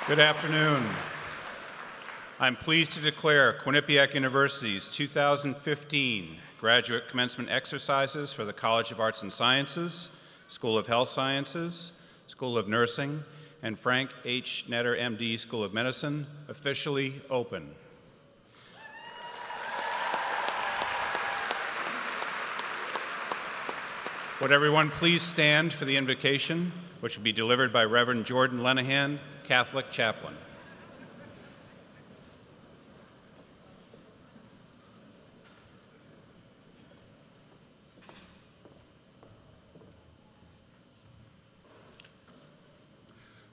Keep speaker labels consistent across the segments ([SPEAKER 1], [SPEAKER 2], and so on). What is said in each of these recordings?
[SPEAKER 1] Good afternoon. I'm pleased to declare Quinnipiac University's 2015 graduate commencement exercises for the College of Arts and Sciences, School of Health Sciences, School of Nursing, and Frank H. Netter, MD, School of Medicine officially open. Would everyone please stand for the invocation, which will be delivered by Reverend Jordan Lenahan, Catholic chaplain.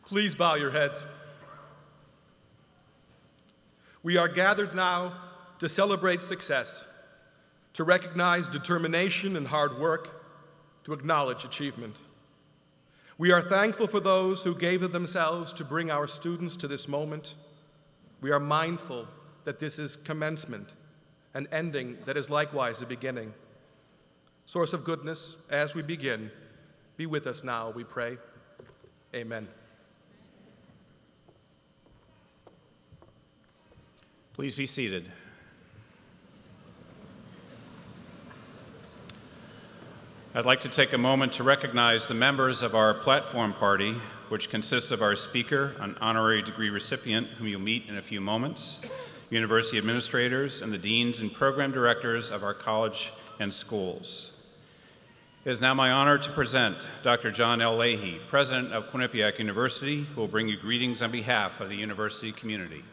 [SPEAKER 2] Please bow your heads. We are gathered now to celebrate success, to recognize determination and hard work, to acknowledge achievement. We are thankful for those who gave of themselves to bring our students to this moment. We are mindful that this is commencement, an ending that is likewise a beginning. Source of goodness, as we begin, be with us now, we pray. Amen.
[SPEAKER 1] Please be seated. I'd like to take a moment to recognize the members of our platform party, which consists of our speaker, an honorary degree recipient whom you'll meet in a few moments, university administrators, and the deans and program directors of our college and schools. It is now my honor to present Dr. John L. Leahy, president of Quinnipiac University, who will bring you greetings on behalf of the university community.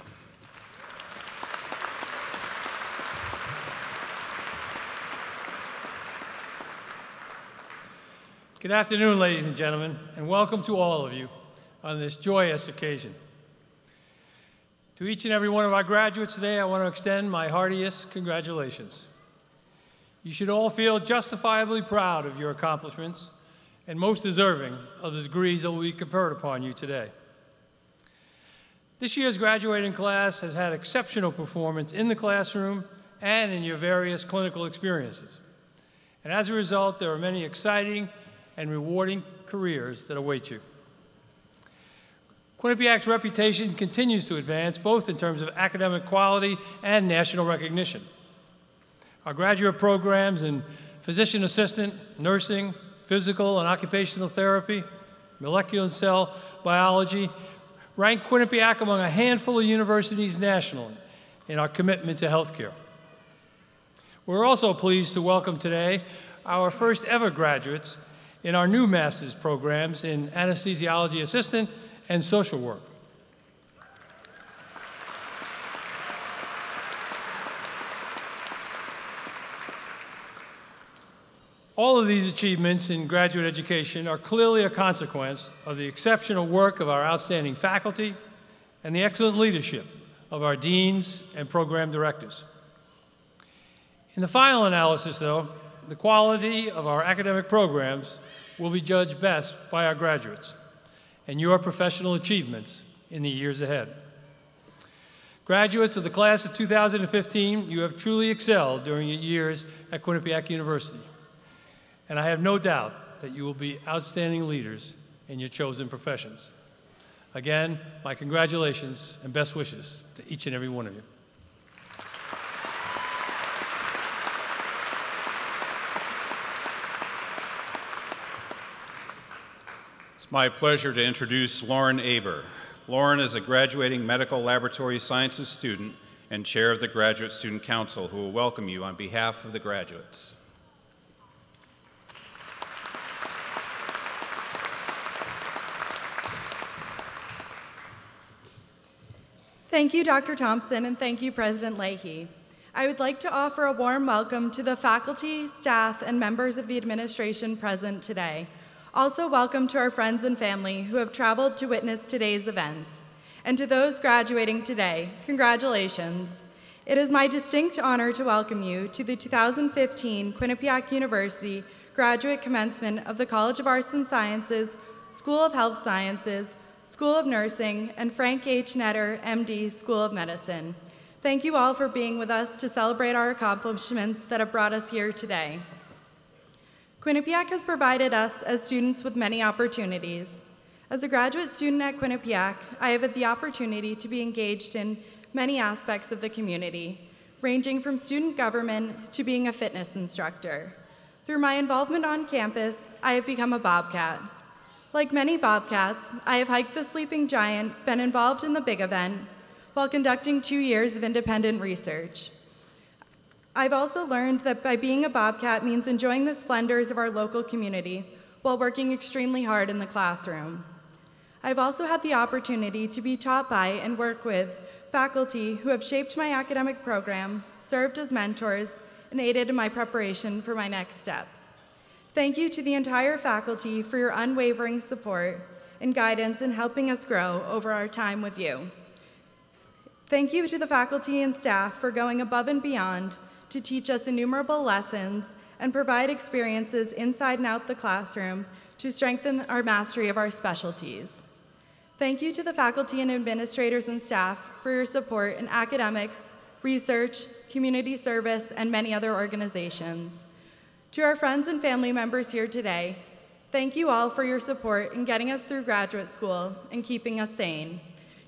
[SPEAKER 3] Good afternoon, ladies and gentlemen, and welcome to all of you on this joyous occasion. To each and every one of our graduates today, I want to extend my heartiest congratulations. You should all feel justifiably proud of your accomplishments and most deserving of the degrees that will be conferred upon you today. This year's graduating class has had exceptional performance in the classroom and in your various clinical experiences. And as a result, there are many exciting and rewarding careers that await you. Quinnipiac's reputation continues to advance, both in terms of academic quality and national recognition. Our graduate programs in physician assistant, nursing, physical and occupational therapy, molecular and cell biology rank Quinnipiac among a handful of universities nationally in our commitment to healthcare. We're also pleased to welcome today our first ever graduates in our new master's programs in anesthesiology assistant and social work. All of these achievements in graduate education are clearly a consequence of the exceptional work of our outstanding faculty and the excellent leadership of our deans and program directors. In the final analysis, though, the quality of our academic programs will be judged best by our graduates and your professional achievements in the years ahead. Graduates of the class of 2015, you have truly excelled during your years at Quinnipiac University, and I have no doubt that you will be outstanding leaders in your chosen professions. Again, my congratulations and best wishes to each and every one of you.
[SPEAKER 1] It's my pleasure to introduce Lauren Aber. Lauren is a graduating medical laboratory sciences student and chair of the Graduate Student Council, who will welcome you on behalf of the graduates.
[SPEAKER 4] Thank you, Dr. Thompson, and thank you, President Leahy. I would like to offer a warm welcome to the faculty, staff, and members of the administration present today. Also, welcome to our friends and family who have traveled to witness today's events. And to those graduating today, congratulations. It is my distinct honor to welcome you to the 2015 Quinnipiac University Graduate Commencement of the College of Arts and Sciences, School of Health Sciences, School of Nursing, and Frank H. Netter, MD, School of Medicine. Thank you all for being with us to celebrate our accomplishments that have brought us here today. Quinnipiac has provided us as students with many opportunities. As a graduate student at Quinnipiac, I have had the opportunity to be engaged in many aspects of the community, ranging from student government to being a fitness instructor. Through my involvement on campus, I have become a Bobcat. Like many Bobcats, I have hiked the Sleeping Giant, been involved in the big event, while conducting 2 years of independent research. I've also learned that by being a Bobcat means enjoying the splendors of our local community while working extremely hard in the classroom. I've also had the opportunity to be taught by and work with faculty who have shaped my academic program, served as mentors, and aided in my preparation for my next steps. Thank you to the entire faculty for your unwavering support and guidance in helping us grow over our time with you. Thank you to the faculty and staff for going above and beyond to teach us innumerable lessons and provide experiences inside and out the classroom to strengthen our mastery of our specialties. Thank you to the faculty and administrators and staff for your support in academics, research, community service, and many other organizations. To our friends and family members here today, thank you all for your support in getting us through graduate school and keeping us sane.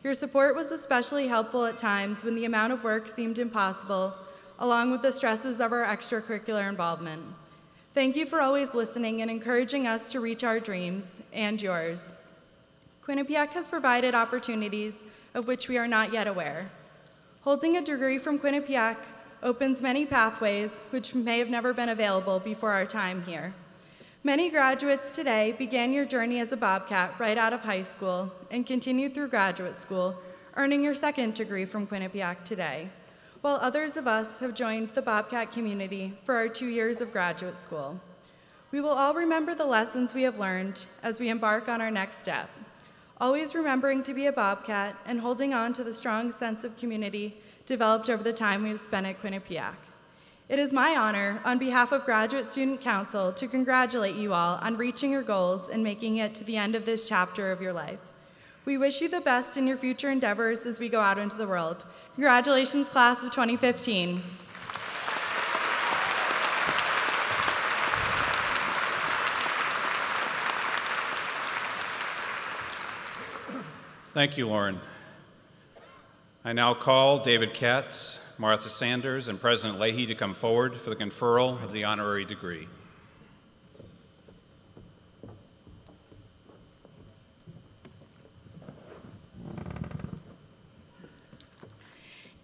[SPEAKER 4] Your support was especially helpful at times when the amount of work seemed impossible, along with the stresses of our extracurricular involvement. Thank you for always listening and encouraging us to reach our dreams and yours. Quinnipiac has provided opportunities of which we are not yet aware. Holding a degree from Quinnipiac opens many pathways which may have never been available before our time here. Many graduates today began your journey as a Bobcat right out of high school and continued through graduate school, earning your second degree from Quinnipiac today, while others of us have joined the Bobcat community for our 2 years of graduate school. We will all remember the lessons we have learned as we embark on our next step, always remembering to be a Bobcat and holding on to the strong sense of community developed over the time we've spent at Quinnipiac. It is my honor, on behalf of Graduate Student Council, to congratulate you all on reaching your goals and making it to the end of this chapter of your life. We wish you the best in your future endeavors as we go out into the world. Congratulations, class of 2015.
[SPEAKER 1] Thank you, Lauren. I now call David Katz, Martha Sanders, and President Leahy to come forward for the conferral of the honorary degree.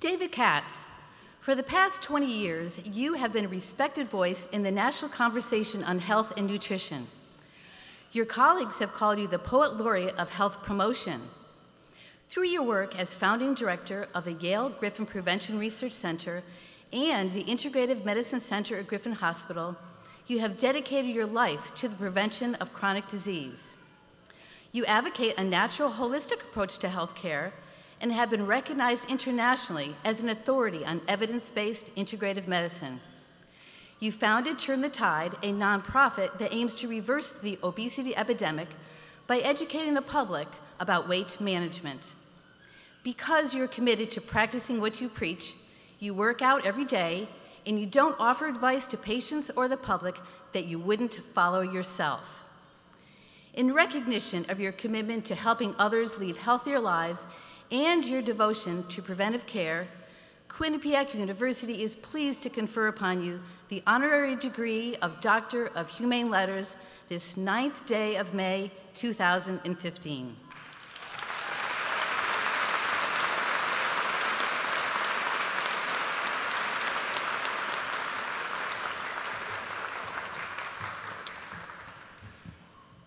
[SPEAKER 5] David Katz, for the past 20 years, you have been a respected voice in the national conversation on health and nutrition. Your colleagues have called you the Poet Laureate of Health Promotion. Through your work as founding director of the Yale Griffin Prevention Research Center and the Integrative Medicine Center at Griffin Hospital, you have dedicated your life to the prevention of chronic disease. You advocate a natural, holistic approach to health care and have been recognized internationally as an authority on evidence-based integrative medicine. You founded Turn the Tide, a nonprofit that aims to reverse the obesity epidemic by educating the public about weight management. Because you're committed to practicing what you preach, you work out every day, and you don't offer advice to patients or the public that you wouldn't follow yourself. In recognition of your commitment to helping others lead healthier lives and your devotion to preventive care, Quinnipiac University is pleased to confer upon you the honorary degree of Doctor of Humane Letters this 9th day of May, 2015.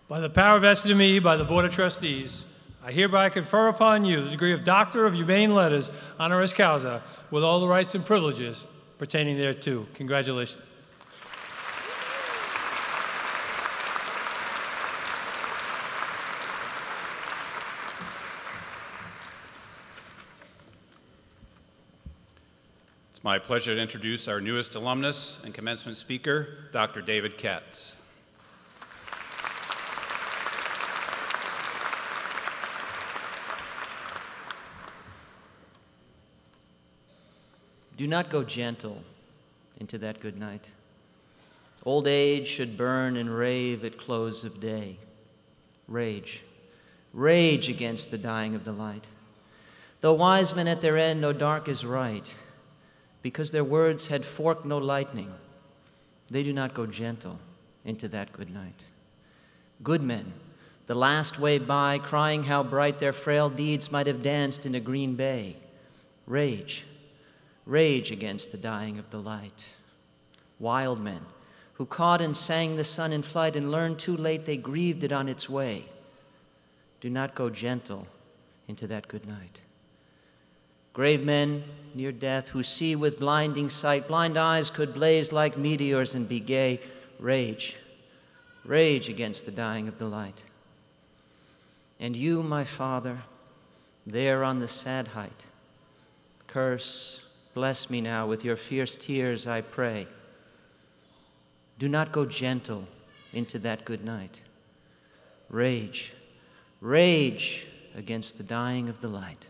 [SPEAKER 3] By the power vested in me by the Board of Trustees, I hereby confer upon you the degree of Doctor of Humane Letters, honoris causa, with all the rights and privileges pertaining thereto. Congratulations.
[SPEAKER 1] It's my pleasure to introduce our newest alumnus and commencement speaker, Dr. David Katz.
[SPEAKER 6] Do not go gentle into that good night. Old age should burn and rave at close of day. Rage, Rage against the dying of the light. Though wise men at their end know dark is right, because their words had forked no lightning, they do not go gentle into that good night. Good men, the last way by, crying how bright their frail deeds might have danced in a green bay. Rage, rage against the dying of the light. Wild men, who caught and sang the sun in flight and learned too late they grieved it on its way. Do not go gentle into that good night. Grave men near death who see with blinding sight, blind eyes could blaze like meteors and be gay. Rage, rage against the dying of the light. And you, my Father, there on the sad height, curse, bless me now with your fierce tears, I pray. Do not go gentle into that good night. Rage, rage against the dying of the light.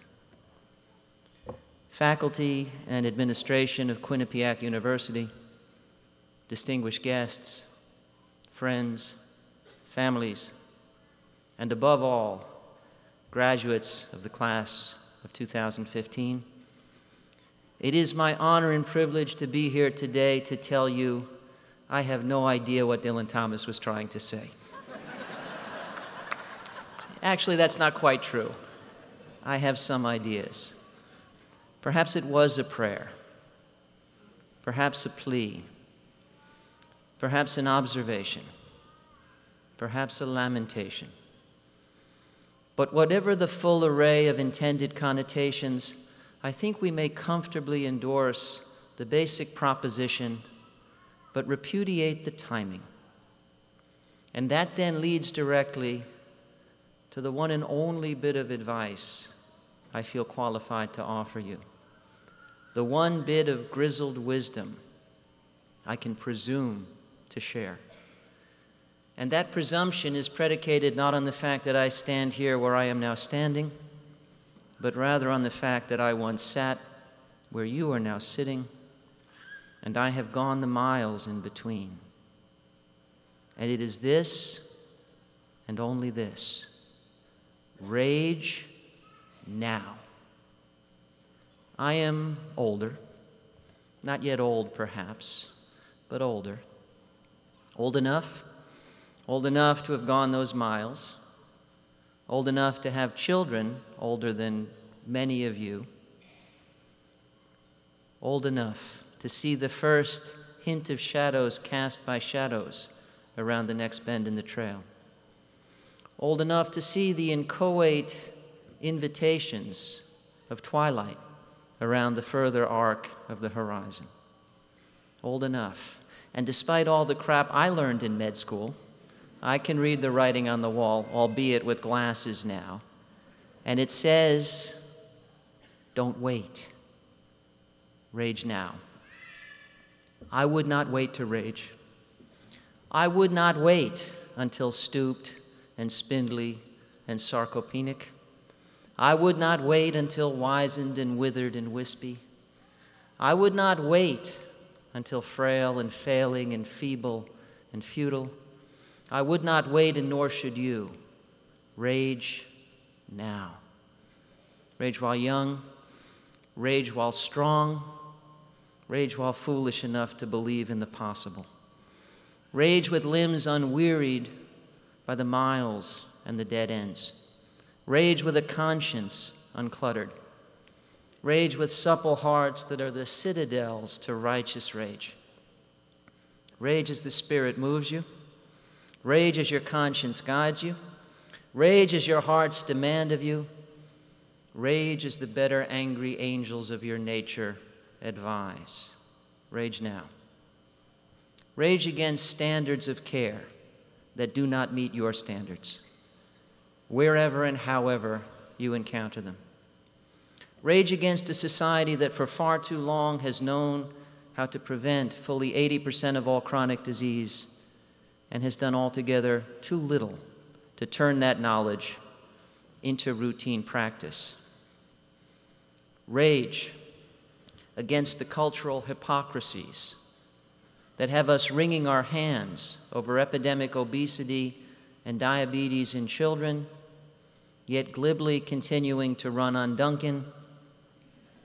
[SPEAKER 6] Faculty and administration of Quinnipiac University, distinguished guests, friends, families, and above all, graduates of the class of 2015, it is my honor and privilege to be here today to tell you I have no idea what Dylan Thomas was trying to say. Actually, that's not quite true. I have some ideas. Perhaps it was a prayer, perhaps a plea, perhaps an observation, perhaps a lamentation. But whatever the full array of intended connotations, I think we may comfortably endorse the basic proposition, but repudiate the timing. And that then leads directly to the one and only bit of advice I feel qualified to offer you. The one bit of grizzled wisdom I can presume to share. And that presumption is predicated not on the fact that I stand here where I am now standing, but rather on the fact that I once sat where you are now sitting, and I have gone the miles in between. And it is this, and only this: rage now. I am older, not yet old perhaps, but older. Old enough to have gone those miles, old enough to have children older than many of you, old enough to see the first hint of shadows cast by shadows around the next bend in the trail, old enough to see the inchoate invitations of twilight around the further arc of the horizon. Old enough. And despite all the crap I learned in med school, I can read the writing on the wall, albeit with glasses now. And it says, don't wait. Rage now. I would not wait to rage. I would not wait until stooped and spindly and sarcopenic. I would not wait until wizened and withered and wispy. I would not wait until frail and failing and feeble and futile. I would not wait, and nor should you. Rage now. Rage while young, rage while strong, rage while foolish enough to believe in the possible. Rage with limbs unwearied by the miles and the dead ends. Rage with a conscience uncluttered. Rage with supple hearts that are the citadels to righteous rage. Rage as the Spirit moves you. Rage as your conscience guides you. Rage as your heart's demand of you. Rage as the better angry angels of your nature advise. Rage now. Rage against standards of care that do not meet your standards, wherever and however you encounter them. Rage against a society that for far too long has known how to prevent fully 80% of all chronic disease and has done altogether too little to turn that knowledge into routine practice. Rage against the cultural hypocrisies that have us wringing our hands over epidemic obesity and diabetes in children yet glibly continuing to run on Dunkin',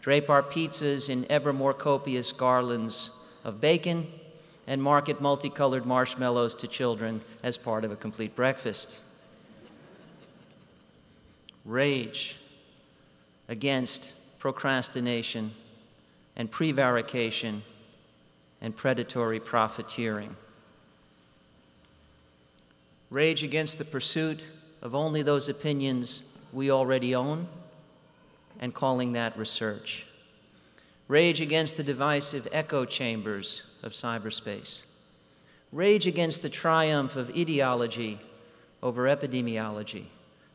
[SPEAKER 6] drape our pizzas in ever more copious garlands of bacon, and market multicolored marshmallows to children as part of a complete breakfast. Rage against procrastination and prevarication and predatory profiteering. Rage against the pursuit of only those opinions we already own and calling that research. Rage against the divisive echo chambers of cyberspace. Rage against the triumph of ideology over epidemiology,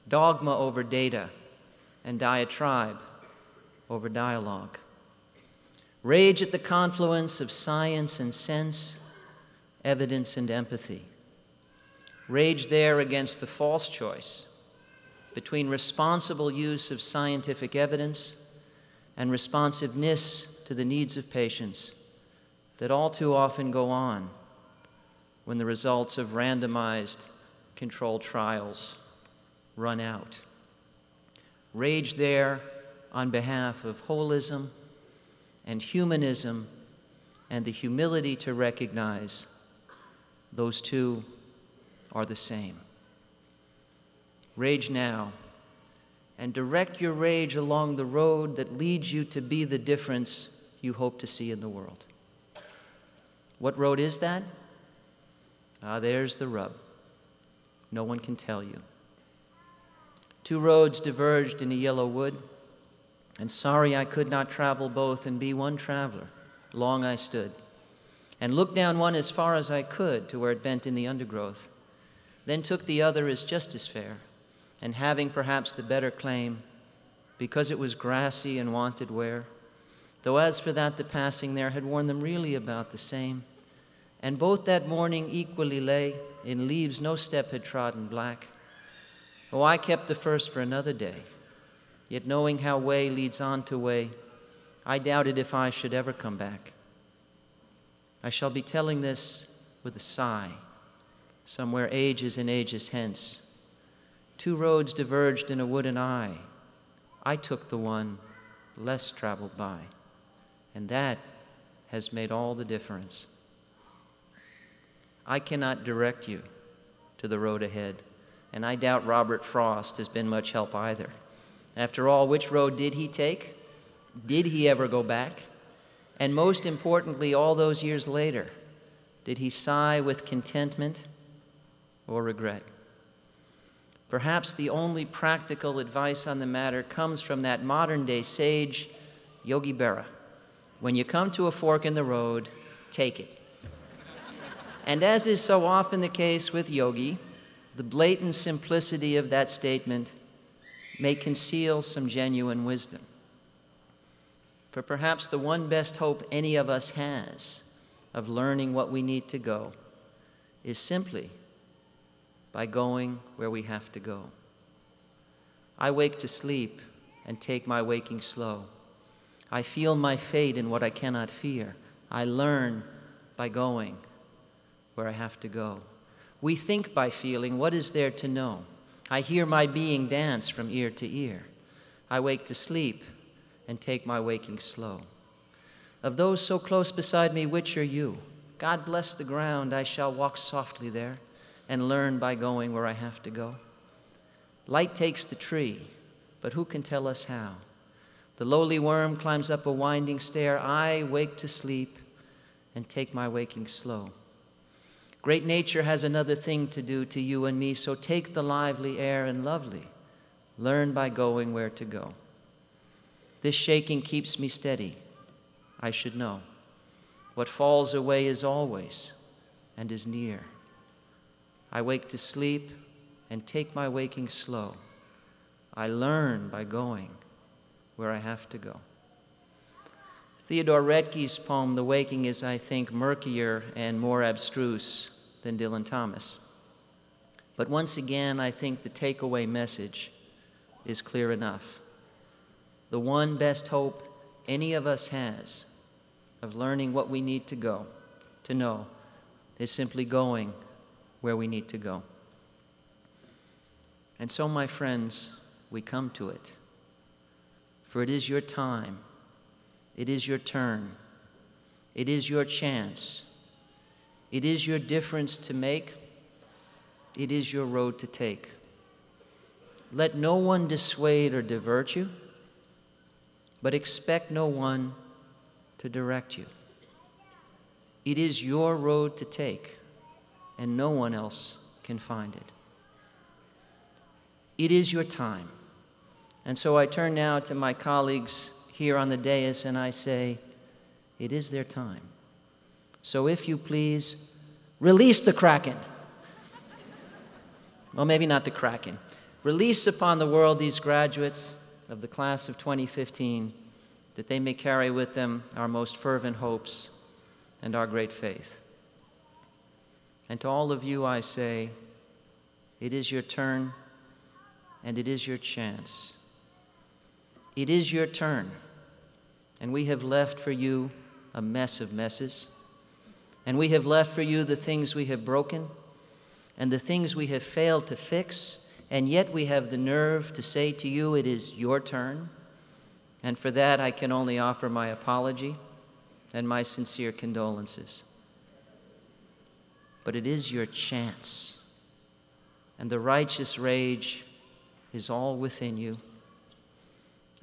[SPEAKER 6] dogma over data, and diatribe over dialogue. Rage at the confluence of science and sense, evidence and empathy. Rage there against the false choice between responsible use of scientific evidence and responsiveness to the needs of patients that all too often go on when the results of randomized controlled trials run out. Rage there on behalf of holism and humanism and the humility to recognize those two are the same. Rage now, and direct your rage along the road that leads you to be the difference you hope to see in the world. What road is that? There's the rub. No one can tell you. Two roads diverged in a yellow wood, and sorry I could not travel both and be one traveler. Long I stood, and looked down one as far as I could to where it bent in the undergrowth, then took the other as just as fair, and having perhaps the better claim, because it was grassy and wanted wear, though as for that the passing there had worn them really about the same, and both that morning equally lay in leaves no step had trodden black. Oh, I kept the first for another day, yet knowing how way leads on to way, I doubted if I should ever come back. I shall be telling this with a sigh, somewhere ages and ages hence. Two roads diverged in a wood, and I took the one less traveled by, and that has made all the difference. I cannot direct you to the road ahead, and I doubt Robert Frost has been much help either. After all, which road did he take? Did he ever go back? And most importantly, all those years later, did he sigh with contentment or regret? Perhaps the only practical advice on the matter comes from that modern-day sage, Yogi Berra. When you come to a fork in the road, take it. And as is so often the case with Yogi, the blatant simplicity of that statement may conceal some genuine wisdom. For perhaps the one best hope any of us has of learning what we need to go is simply by going where we have to go. I wake to sleep and take my waking slow. I feel my fate in what I cannot fear. I learn by going where I have to go. We think by feeling. What is there to know? I hear my being dance from ear to ear. I wake to sleep and take my waking slow. Of those so close beside me, which are you? God bless the ground, I shall walk softly there and learn by going where I have to go. Light takes the tree, but who can tell us how? The lowly worm climbs up a winding stair. I wake to sleep and take my waking slow. Great nature has another thing to do to you and me, so take the lively air and lovely. Learn by going where to go. This shaking keeps me steady. I should know. What falls away is always and is near. I wake to sleep and take my waking slow. I learn by going where I have to go. Theodore Retke's poem, The Waking, is, I think, murkier and more abstruse than Dylan Thomas. But once again, I think the takeaway message is clear enough. The one best hope any of us has of learning what we need to go, to know, is simply going where we need to go. And so, my friends, we come to it. For it is your time, it is your turn, it is your chance, it is your difference to make, it is your road to take. Let no one dissuade or divert you, but expect no one to direct you. It is your road to take, and no one else can find it. It is your time. And so I turn now to my colleagues here on the dais and I say, it is their time. So if you please, release the Kraken. Well, maybe not the Kraken. Release upon the world these graduates of the class of 2015, that they may carry with them our most fervent hopes and our great faith. And to all of you I say, it is your turn and it is your chance. It is your turn, and we have left for you a mess of messes, and we have left for you the things we have broken and the things we have failed to fix, and yet we have the nerve to say to you, it is your turn. And for that, I can only offer my apology and my sincere condolences. But it is your chance, and the righteous rage is all within you.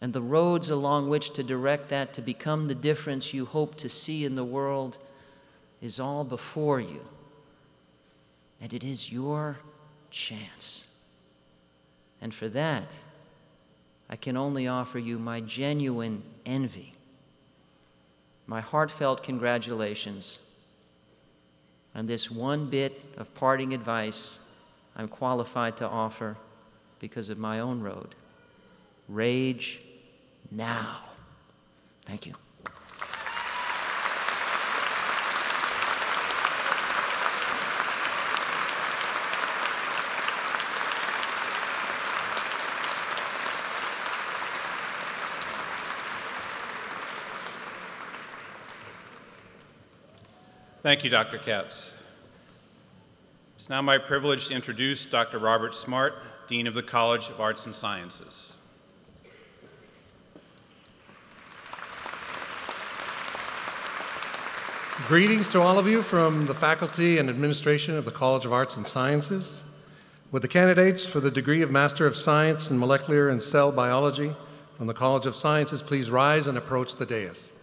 [SPEAKER 6] And the roads along which to direct that to become the difference you hope to see in the world is all before you. And it is your chance. And for that, I can only offer you my genuine envy, my heartfelt congratulations, and this one bit of parting advice I'm qualified to offer because of my own road. Rage now. Thank you.
[SPEAKER 1] Thank you, Dr. Katz. It's now my privilege to introduce Dr. Robert Smart, Dean of the College of Arts and Sciences.
[SPEAKER 7] Greetings to all of you from the faculty and administration of the College of Arts and Sciences. Would the candidates for the degree of Master of Science in Molecular and Cell Biology from the College of Sciences please rise and approach the dais?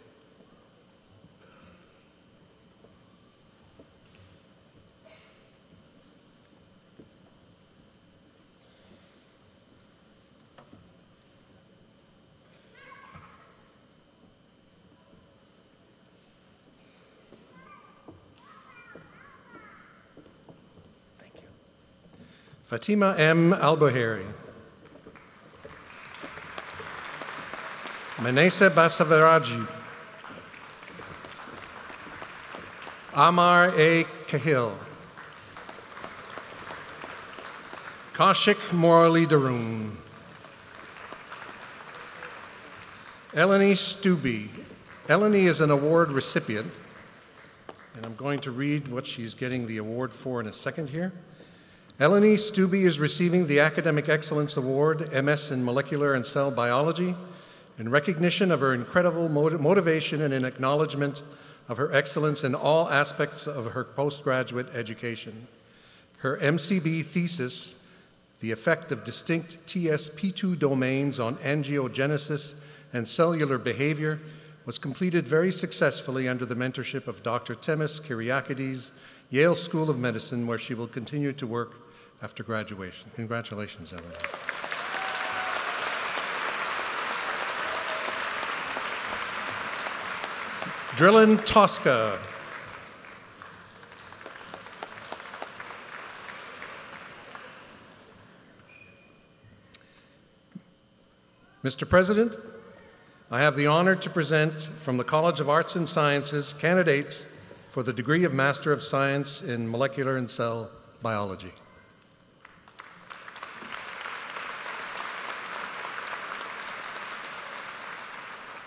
[SPEAKER 7] Fatima M. Albuheri. Manesa Basavaraji. Amar A. Kahil. Kaushik Morali Darun. Eleni Stubbe. Eleni is an award recipient, and I'm going to read what she's getting the award for in a second here. Eleni Stubbe is receiving the Academic Excellence Award, MS in Molecular and Cell Biology, in recognition of her incredible motivation and in acknowledgement of her excellence in all aspects of her postgraduate education. Her MCB thesis, The Effect of Distinct TSP2 Domains on Angiogenesis and Cellular Behavior, was completed very successfully under the mentorship of Dr. Themis Kyriakides, Yale School of Medicine, where she will continue to work after graduation. Congratulations, Eleni. Drillin Tosca. Mr. President, I have the honor to present from the College of Arts and Sciences candidates for the degree of Master of Science in Molecular and Cell Biology.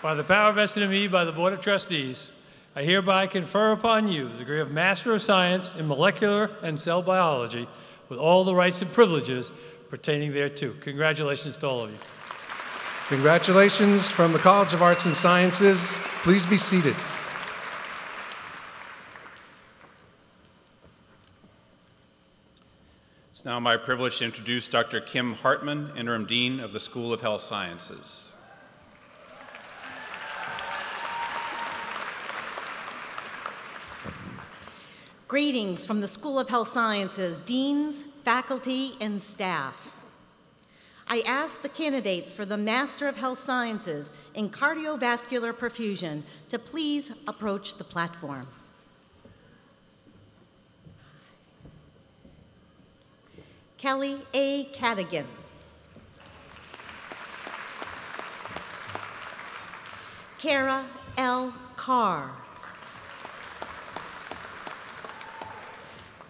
[SPEAKER 3] By the power vested in me by the Board of Trustees, I hereby confer upon you the degree of Master of Science in Molecular and Cell Biology with all the rights and privileges pertaining thereto. Congratulations to all of you.
[SPEAKER 7] Congratulations from the College of Arts and Sciences. Please be seated.
[SPEAKER 1] It's now my privilege to introduce Dr. Kim Hartman, Interim Dean of the School of Health Sciences.
[SPEAKER 8] Greetings from the School of Health Sciences, deans, faculty, and staff. I ask the candidates for the Master of Health Sciences in Cardiovascular Perfusion to please approach the platform. Kelly A. Cadigan. Kara L. Carr.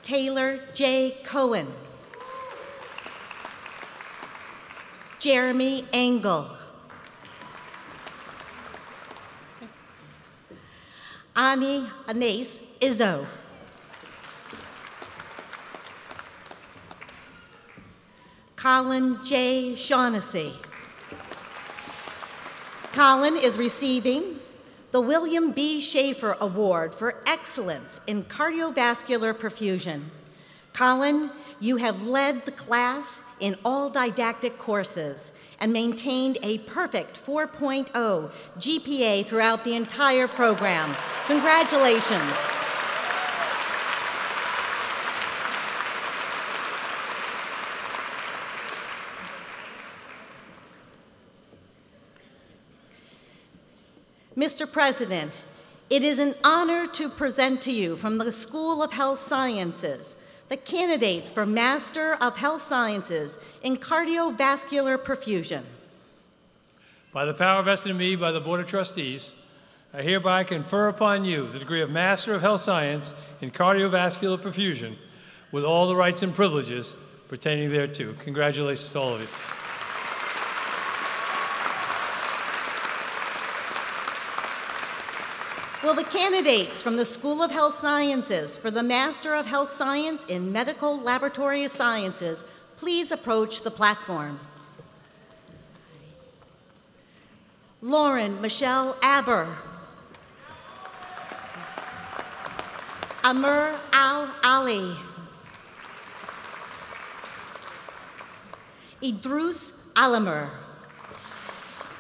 [SPEAKER 8] Taylor J. Cohen. Jeremy Engel. Ani Anais Izzo. Colin J. Shaughnessy. Colin is receiving the William B. Schaefer Award for Excellence in Cardiovascular Perfusion. Colin, you have led the class in all didactic courses and maintained a perfect 4.0 GPA throughout the entire program. Congratulations. Mr. President, it is an honor to present to you from the School of Health Sciences the candidates for Master of Health Sciences in Cardiovascular Perfusion.
[SPEAKER 3] By the power vested in me by the Board of Trustees, I hereby confer upon you the degree of Master of Health Science in Cardiovascular Perfusion with all the rights and privileges pertaining thereto. Congratulations to all of you.
[SPEAKER 8] Will the candidates from the School of Health Sciences for the Master of Health Science in Medical Laboratory Sciences please approach the platform? Lauren Michelle Aber. Amr Al-Ali. Idrus Alamer.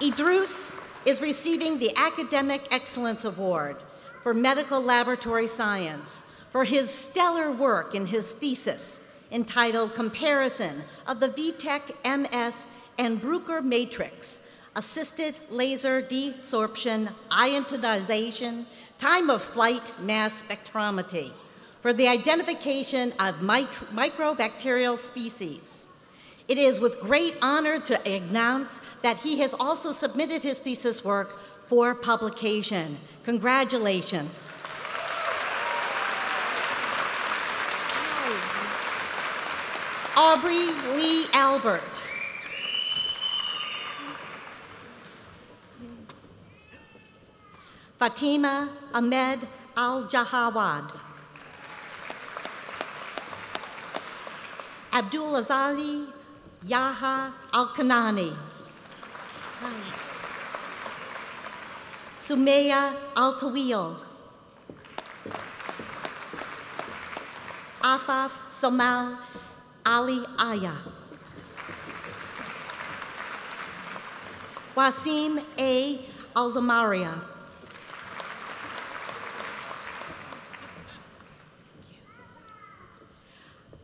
[SPEAKER 8] Idrus is receiving the Academic Excellence Award for Medical Laboratory Science for his stellar work in his thesis entitled Comparison of the VTech MS and Bruker Matrix, Assisted Laser Desorption Ionization, Time of Flight Mass Spectrometry for the identification of microbacterial species. It is with great honor to announce that he has also submitted his thesis work for publication. Congratulations. Aubrey Lee Albert. Fatima Ahmed Al-Jahawad. Abdulazali Yaha Al-Kanani. Sumaya Al-Tawil. Afaf Samal Ali Aya. Wasim A. Alzamaria.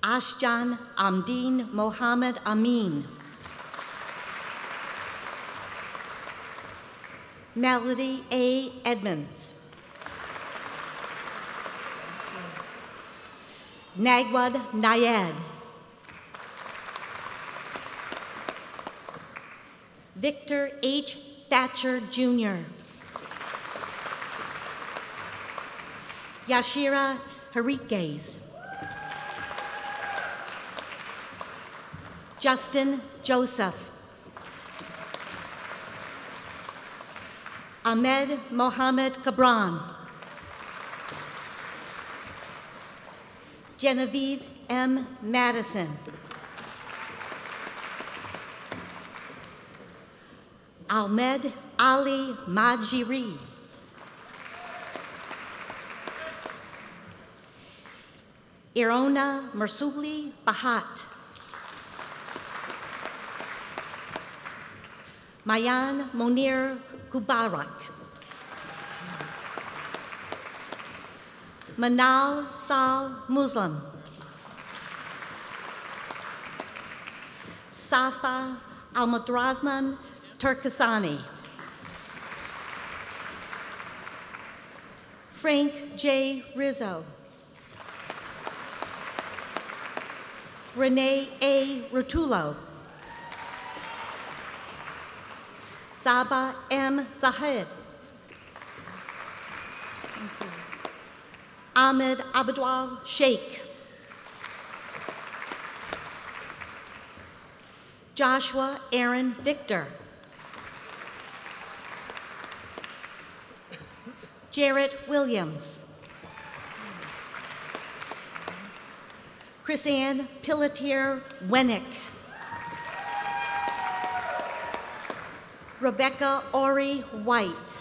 [SPEAKER 8] Ashjan Amdeen Mohammed Amin. Melody A. Edmonds. Nagwad Nayed. Victor H. Thatcher, Jr. Yashira Henriquez. Justin Joseph. Ahmed Mohammed Cabran. Genevieve M. Madison. Ahmed Ali Majiri. Irona Mersuli Bahat. Mayan Monir Kubarak. Manal Sal Muslim. Safa Almadrazman Turkasani. Frank J. Rizzo. Renee A. Rotullo. Saba M. Zahid. Ahmed Abdwal Sheikh. Joshua Aaron Victor. Jarrett Williams. Chrisanne Pillatier Wennick. Rebecca Ori White.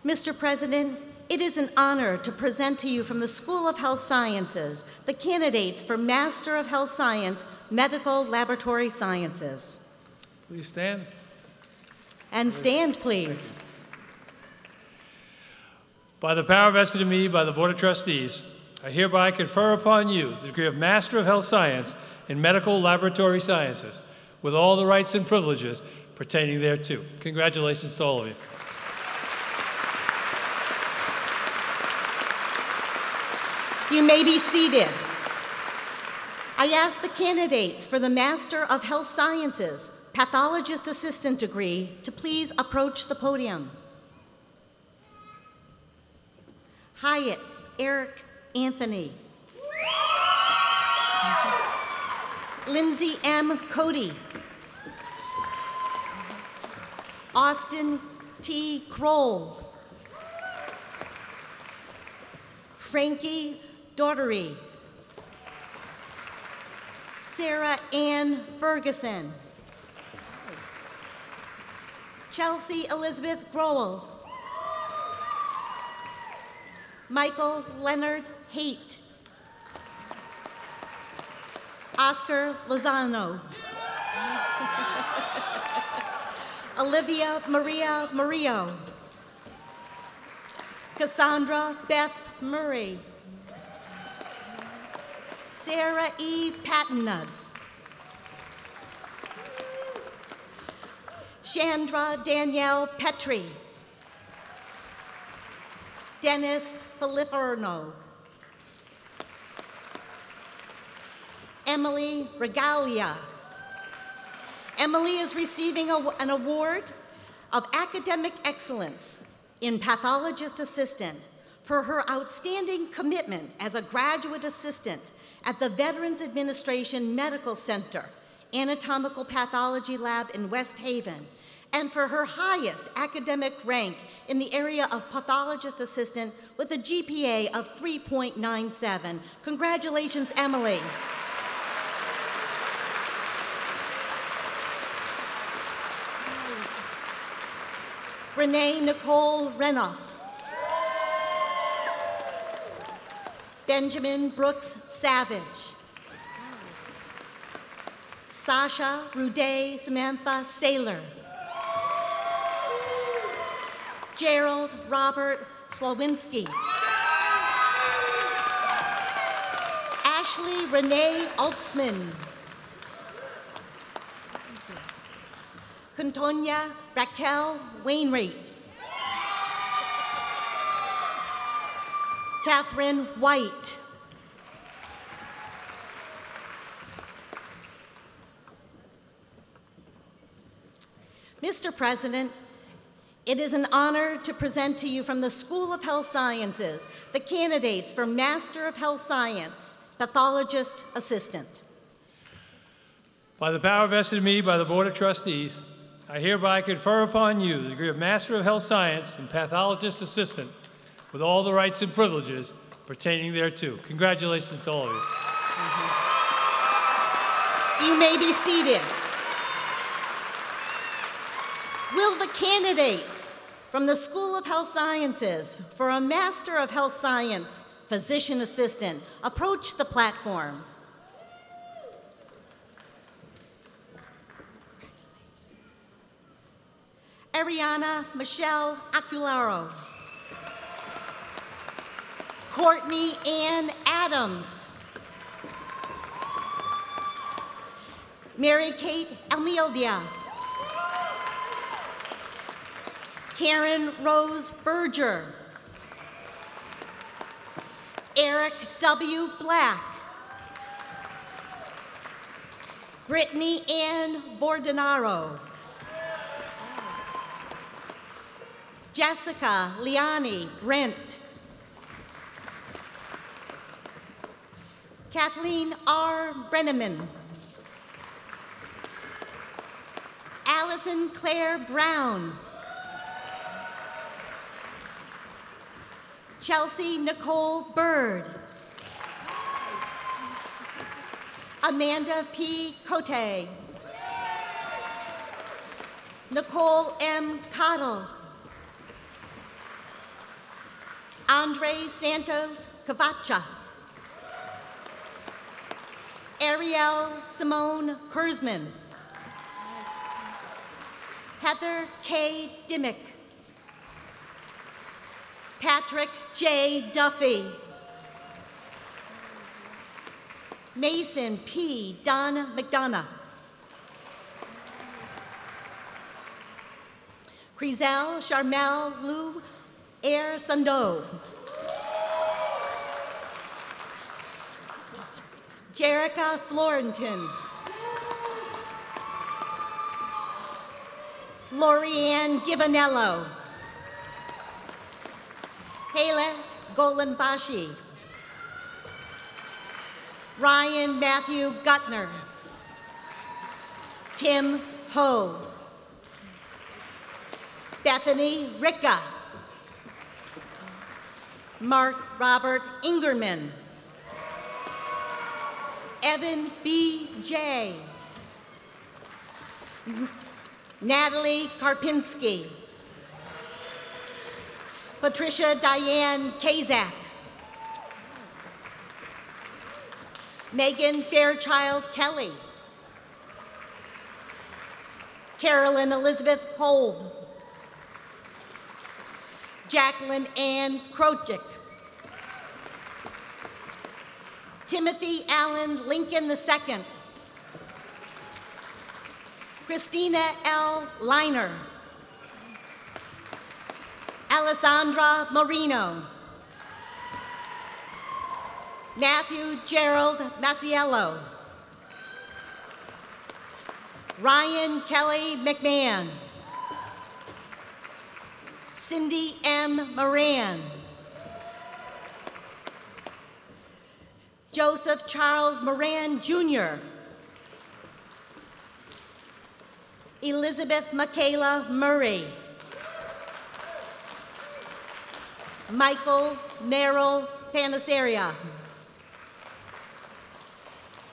[SPEAKER 8] Mr. President, it is an honor to present to you from the School of Health Sciences the candidates for Master of Health Science, Medical Laboratory Sciences.
[SPEAKER 3] Please stand.
[SPEAKER 8] And stand, please.
[SPEAKER 3] By the power vested in me by the Board of Trustees, I hereby confer upon you the degree of Master of Health Science in Medical Laboratory Sciences, with all the rights and privileges pertaining thereto. Congratulations to all of you.
[SPEAKER 8] You may be seated. I ask the candidates for the Master of Health Sciences, Pathologist Assistant degree to please approach the podium. Hyatt Eric Anthony. Lindsay M. Cody. Austin T. Kroll. Frankie Daughtery. Sarah Ann Ferguson. Chelsea Elizabeth Growell. Michael Leonard Haight. Oscar Lozano. Olivia Maria Murillo. Cassandra Beth Murray. Sarah E. Pattonud. Chandra Danielle Petrie. Dennis Poliferno. Emily Regalia. Emily is receiving an award of academic excellence in pathologist assistant for her outstanding commitment as a graduate assistant at the Veterans Administration Medical Center Anatomical Pathology Lab in West Haven, and for her highest academic rank in the area of pathologist assistant with a GPA of 3.97. Congratulations, Emily. Renee Nicole Renoff. Benjamin Brooks Savage. Sasha Ruday Samantha Saylor. Gerald Robert Slowinski. Ashley Renee Altsman. Contonia Raquel Wainwright. Catherine White. Mr. President, it is an honor to present to you from the School of Health Sciences the candidates for Master of Health Science, Pathologist Assistant.
[SPEAKER 3] By the power vested in me by the Board of Trustees, I hereby confer upon you the degree of Master of Health Science and Pathologist Assistant with all the rights and privileges pertaining thereto. Congratulations to all of you.
[SPEAKER 8] You may be seated. Will the candidates from the School of Health Sciences for a Master of Health Science Physician Assistant approach the platform? Ariana Michelle Acularo. Courtney Ann Adams. Mary Kate Almeida. Karen Rose Berger. Eric W. Black. Brittany Ann Bordenaro. Jessica Liani Brent. Kathleen R. Brenneman. Allison Claire Brown. Chelsea Nicole Bird. Amanda P. Cote. Nicole M. Cottle. Andre Santos Cavacha. Ariel Simone Kurzman. Heather K. Dimmick. Patrick J. Duffy. Mason P. Dunn McDonough. Crizel Charmel Lou Air Sando. Jerica Florentin. Lorianne Givanello. Haleh Golanbashi. Ryan Matthew Gutner. Tim Ho. Bethany Ricka. Mark Robert Ingerman. Evan B. J. Natalie Karpinski. Patricia Diane Kazak. Megan Fairchild Kelly. Carolyn Elizabeth Kolb. Jacqueline Ann Krochik. Timothy Allen Lincoln II. Christina L. Liner. Alessandra Marino. Matthew Gerald Masiello. Ryan Kelly McMahon. Cindy M. Moran. Joseph Charles Moran, Jr. Elizabeth Michaela Murray. Michael Merrill Panaseria.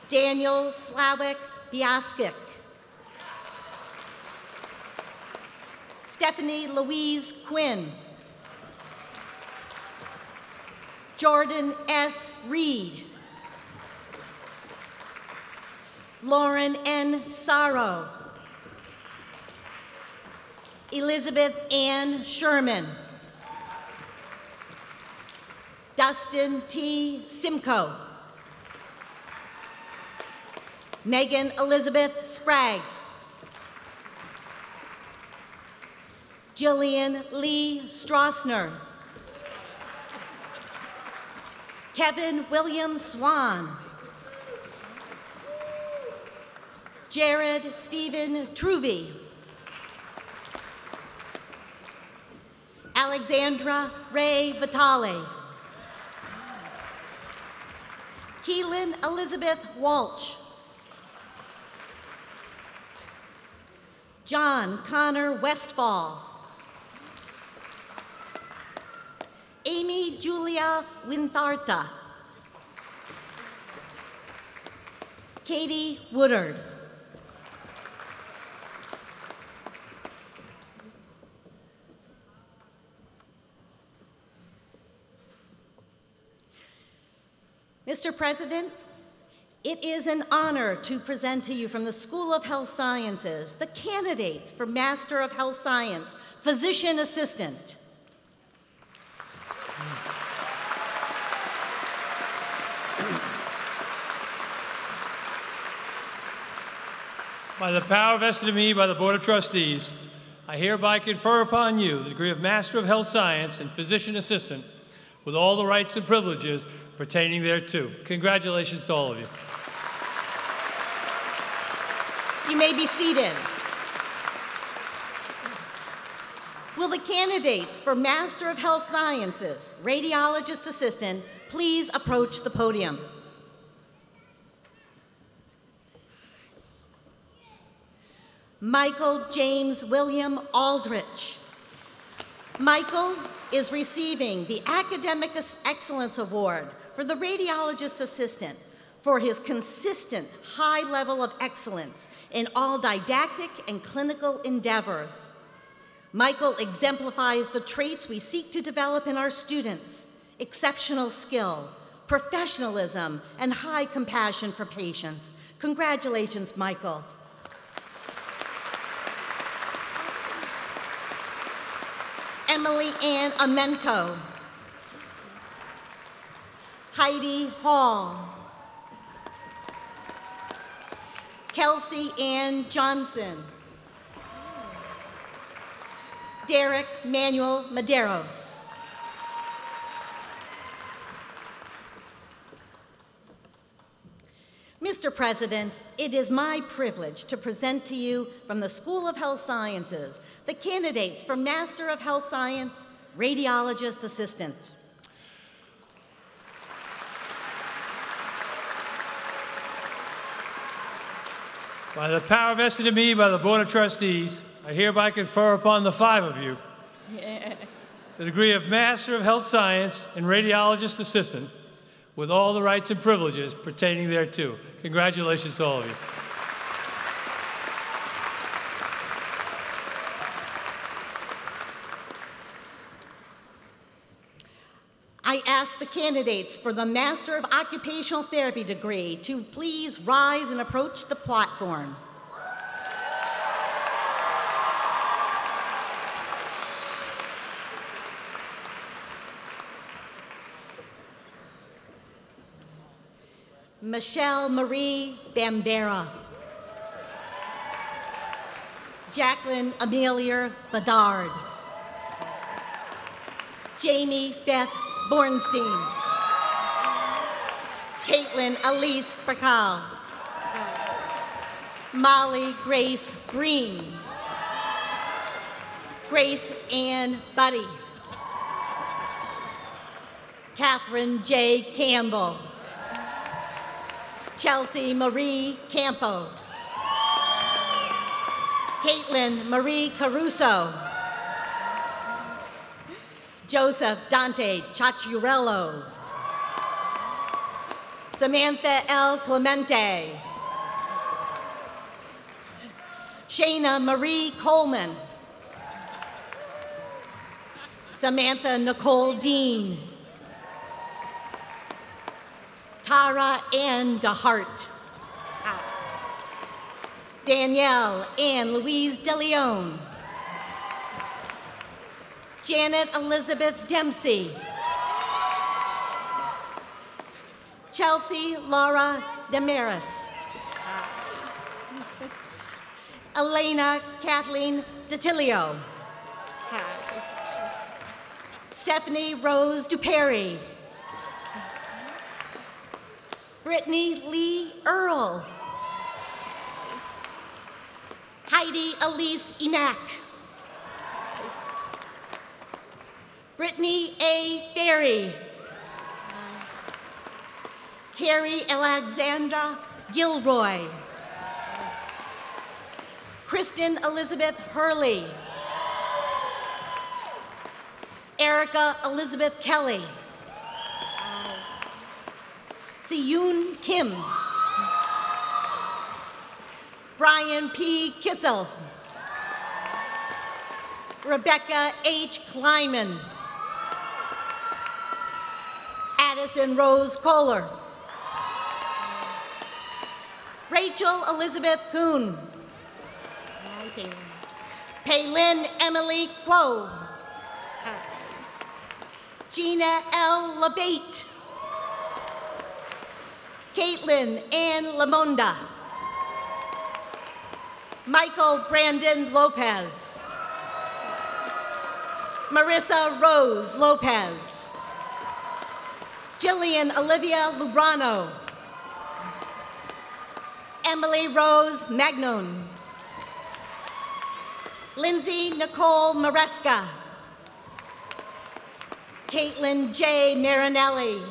[SPEAKER 8] Daniel Slawick Piaskic. Stephanie Louise Quinn. Jordan S. Reed. Lauren N. Sorrow. Elizabeth Ann Sherman. Dustin T. Simcoe. Megan Elizabeth Sprague. Jillian Lee Strossner. Kevin William Swan. Jared Stephen Truvy. Alexandra Ray Vitale. Keelan Elizabeth Walsh. John Connor Westfall. Amy Julia Wintharta. Katie Woodard. Mr. President, it is an honor to present to you from the School of Health Sciences the candidates for Master of Health Science, Physician Assistant.
[SPEAKER 3] By the power vested in me by the Board of Trustees, I hereby confer upon you the degree of Master of Health Science and Physician Assistant with all the rights and privileges pertaining thereto. Congratulations to all of you.
[SPEAKER 8] You may be seated. Will the candidates for Master of Health Sciences, Radiologist Assistant, please approach the podium? Michael James William Aldrich. Michael is receiving the Academic Excellence Award for the Radiologist Assistant for his consistent high level of excellence in all didactic and clinical endeavors. Michael exemplifies the traits we seek to develop in our students: exceptional skill, professionalism, and high compassion for patients. Congratulations, Michael. Emily Ann Amento. Heidi Hall. Kelsey Ann Johnson. Derek Manuel Medeiros. Mr. President, it is my privilege to present to you from the School of Health Sciences the candidates for Master of Health Science, Radiologist Assistant.
[SPEAKER 3] By the power vested in me by the Board of Trustees, I hereby confer upon the 5 of you the degree of Master of Health Science and Radiologist Assistant with all the rights and privileges pertaining thereto. Congratulations to all of you.
[SPEAKER 8] I ask the candidates for the Master of Occupational Therapy degree to please rise and approach the platform. Michelle Marie Bambera. Jacqueline Amelia Bedard. Jamie Beth Bornstein. Caitlin Elise Brakal. Molly Grace Breen. Grace Ann Buddy. Catherine J. Campbell. Chelsea Marie Campo. Caitlin Marie Caruso. Joseph Dante Chachiurello. Samantha L. Clemente. Shayna Marie Coleman. Samantha Nicole Dean. Tara Ann DeHart. Danielle Ann Louise DeLeon. Janet Elizabeth Dempsey. Chelsea Laura Damaris. Elena Kathleen DeTilio. Stephanie Rose Duperry. Brittany Lee Earl. Heidi Elise Emack. Brittany A. Ferry. Carrie Alexandra Gilroy. Kristen Elizabeth Hurley. Erica Elizabeth Kelly. Si-Yoon Kim. Brian P. Kissel. Rebecca H. Kleiman. Addison Rose Kohler. Rachel Elizabeth Kuhn. Paylin Emily Quo. Gina L. Labate. Caitlin Ann Lamonda. Michael Brandon Lopez. Marissa Rose Lopez. Jillian Olivia Lubrano. Emily Rose Magnon. Lindsay Nicole Maresca. Caitlin J. Marinelli.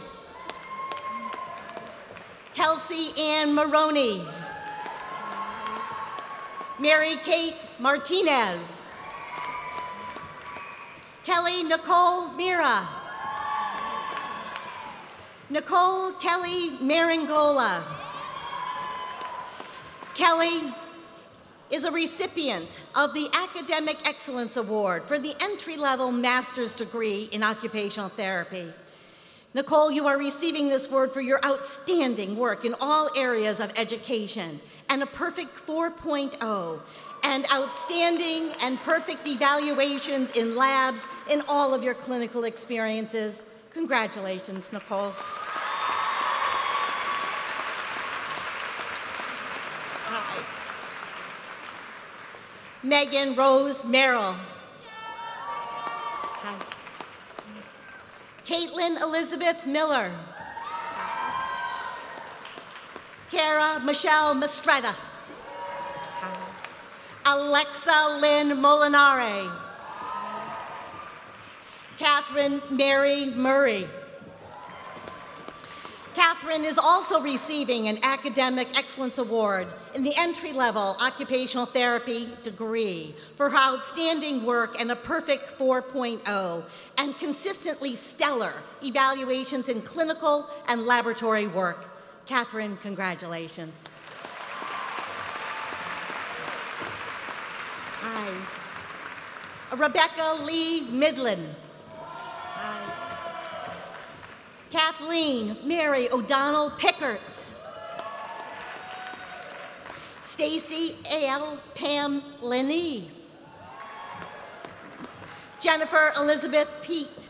[SPEAKER 8] Kelsey Ann Maroney. Mary Kate Martinez. Kelly Nicole Mira. Nicole Kelly Maringola. Kelly is a recipient of the Academic Excellence Award for the entry-level master's degree in occupational therapy. Nicole, you are receiving this award for your outstanding work in all areas of education and a perfect 4.0 and outstanding and perfect evaluations in labs in all of your clinical experiences. Congratulations, Nicole. Hi. Megan Rose Merrill. Hi. Caitlin Elizabeth Miller. Kara Michelle Mastretta. Alexa Lynn Molinare. Catherine Mary Murray. Catherine is also receiving an Academic Excellence Award in the entry-level occupational therapy degree for her outstanding work and a perfect 4.0 and consistently stellar evaluations in clinical and laboratory work. Catherine, congratulations. Hi. Rebecca Lee Midland. Hi. Kathleen Mary O'Donnell Pickert. Stacy L. Pam Lenny. Jennifer Elizabeth Pete.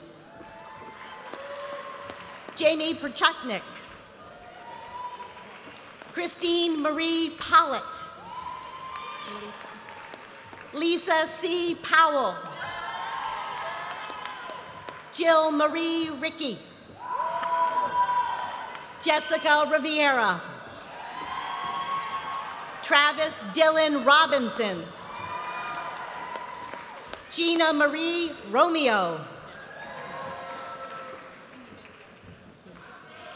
[SPEAKER 8] Jamie Prochotnik. Christine Marie Pollitt. Lisa C. Powell. Jill Marie Rickey. Jessica Riviera. Travis Dylan Robinson. Gina Marie Romeo.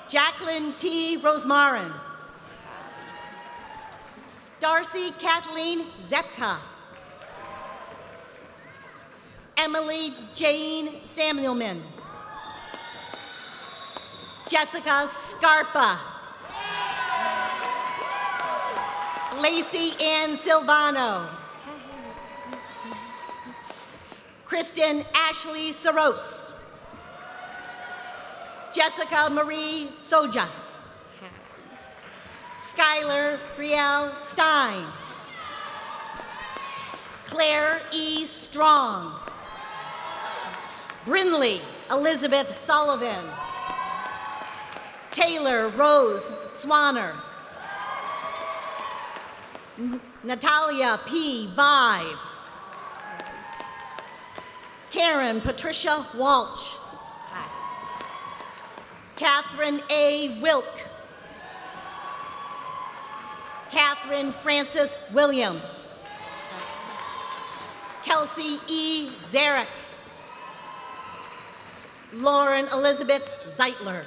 [SPEAKER 8] Jacqueline T. Rosemarin. Darcy Kathleen Zepka. Emily Jane Samuelman. Jessica Scarpa. Lacey Ann Silvano. Kristen Ashley Saros. Jessica Marie Soja. Skylar Brielle Stein. Claire E. Strong. Brinley Elizabeth Sullivan. Taylor Rose Swanner. Natalia P. Vives. Karen Patricia Walsh. Catherine A. Wilk. Catherine Frances Williams. Kelsey E. Zarek. Lauren Elizabeth Zeitler.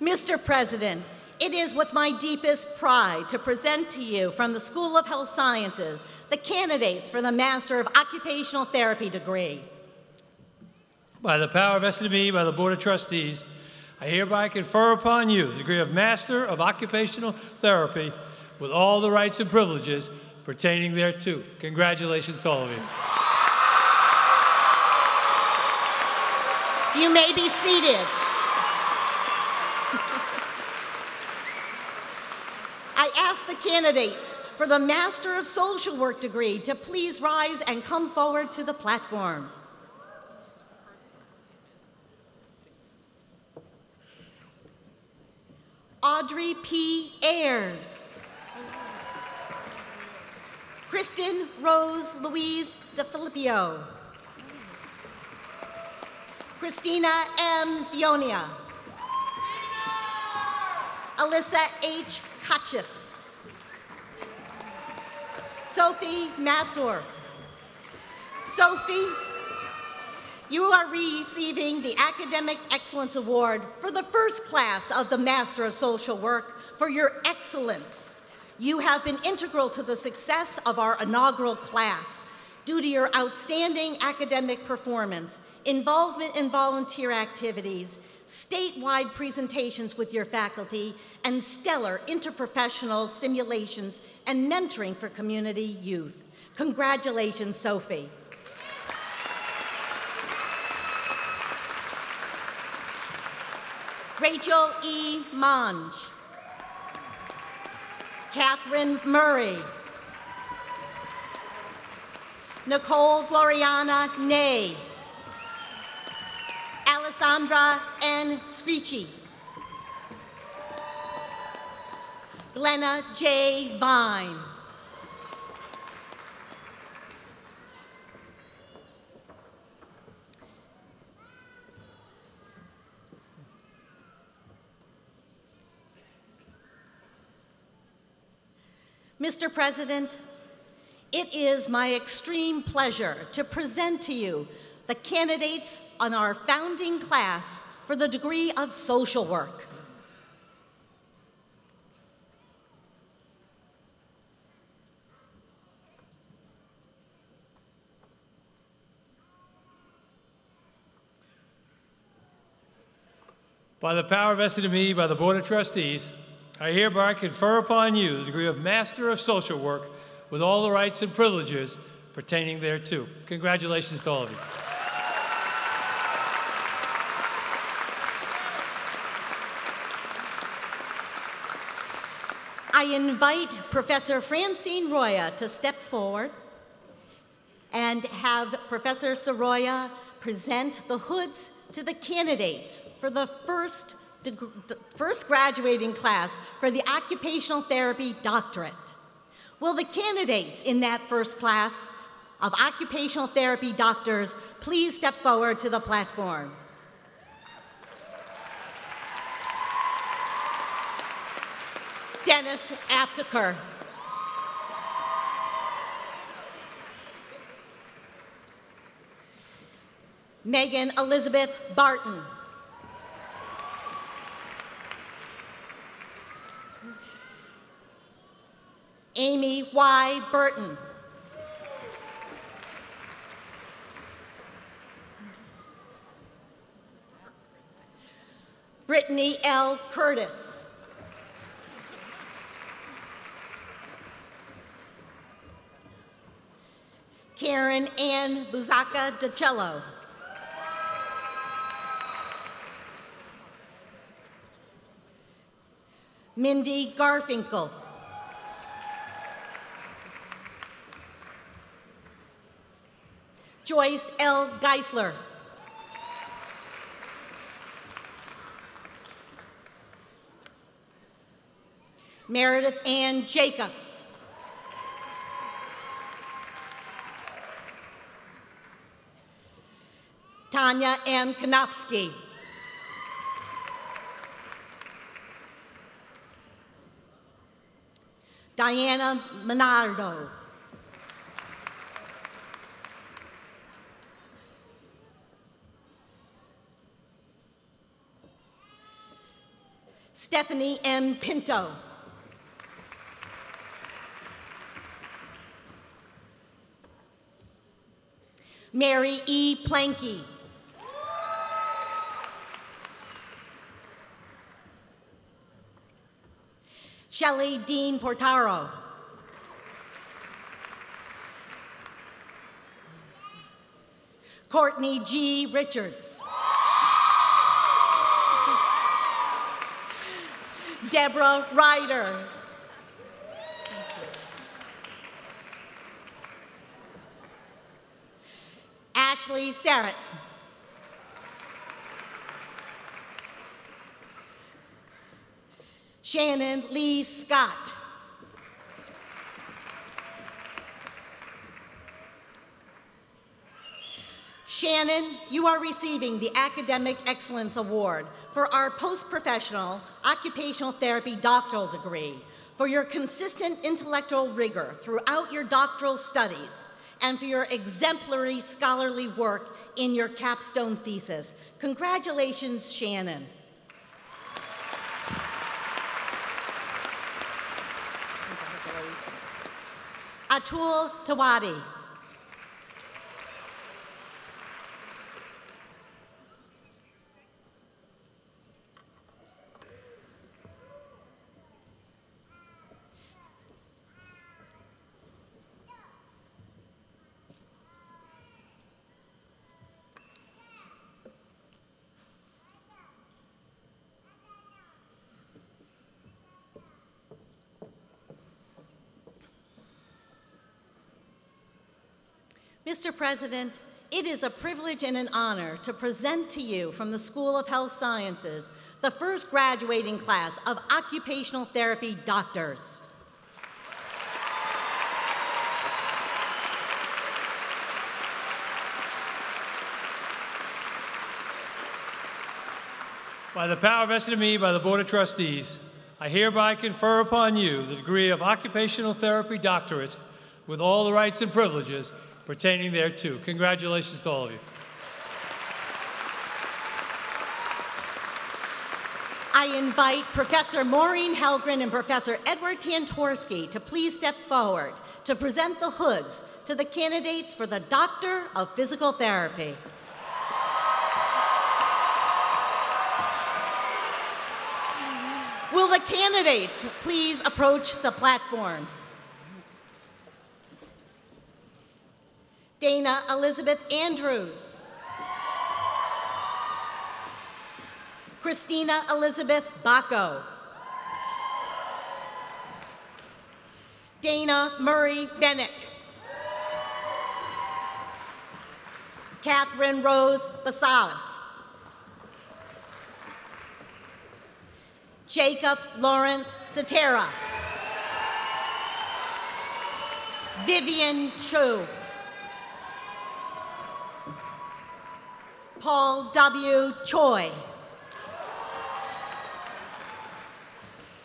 [SPEAKER 8] Mr. President, it is with my deepest pride to present to you from the School of Health Sciences the candidates for the Master of Occupational Therapy degree.
[SPEAKER 3] By the power vested in me by the Board of Trustees, I hereby confer upon you the degree of Master of Occupational Therapy with all the rights and privileges pertaining thereto. Congratulations to all of you.
[SPEAKER 8] You may be seated. I ask the candidates for the Master of Social Work degree to please rise and come forward to the platform. Audrey P. Ayers. Kristen Rose Louise DeFilippio. Christina M. Fionia. Alyssa H. Kachis. Sophie Masur. Sophie, you are receiving the Academic Excellence Award for the first class of the Master of Social Work for your excellence. You have been integral to the success of our inaugural class due to your outstanding academic performance, involvement in volunteer activities, statewide presentations with your faculty, and stellar interprofessional simulations and mentoring for community youth. Congratulations, Sophie. Rachel E. Monge. Catherine Murray. Nicole Gloriana Ney. Alessandra N. Screechy. Glenna J. Vine. Mr. President, it is my extreme pleasure to present to you the candidates on our founding class for the degree of Social Work.
[SPEAKER 3] By the power vested in me by the Board of Trustees, I hereby confer upon you the degree of Master of Social Work with all the rights and privileges pertaining thereto. Congratulations to all of you.
[SPEAKER 8] I invite Professor Francine Roya to step forward and have Professor Soroya present the hoods to the candidates for the first graduating class for the Occupational Therapy Doctorate. Will the candidates in that first class of Occupational Therapy Doctors please step forward to the platform? Dennis Apteker. Megan Elizabeth Barton. Amy Y. Burton. Brittany L. Curtis. Karen Ann Buzaka DiCello. Mindy Garfinkel. Joyce L. Geisler. Meredith Ann Jacobs. Tanya M. Konopsky. Diana Menardo. Stephanie M. Pinto. Mary E. Planky. Shelley Dean Portaro. Courtney G. Richards. Deborah Ryder. Ashley Sarrett. Shannon Lee Scott. Shannon, you are receiving the Academic Excellence Award for our post-professional occupational therapy doctoral degree for your consistent intellectual rigor throughout your doctoral studies and for your exemplary scholarly work in your capstone thesis. Congratulations, Shannon. Atul Tawadi. Mr. President, it is a privilege and an honor to present to you from the School of Health Sciences the first graduating class of occupational therapy doctors.
[SPEAKER 3] By the power vested in me by the Board of Trustees, I hereby confer upon you the degree of Occupational Therapy Doctorate with all the rights and privileges pertaining thereto. Congratulations to all of you.
[SPEAKER 8] I invite Professor Maureen Helgren and Professor Edward Tantorsky to please step forward to present the hoods to the candidates for the Doctor of Physical Therapy. Will the candidates please approach the platform? Dana Elizabeth Andrews. Christina Elizabeth Bacco. Dana Murray Bennick. Catherine Rose Basalis. Jacob Lawrence Satera. Vivian Chu. Paul W. Choi.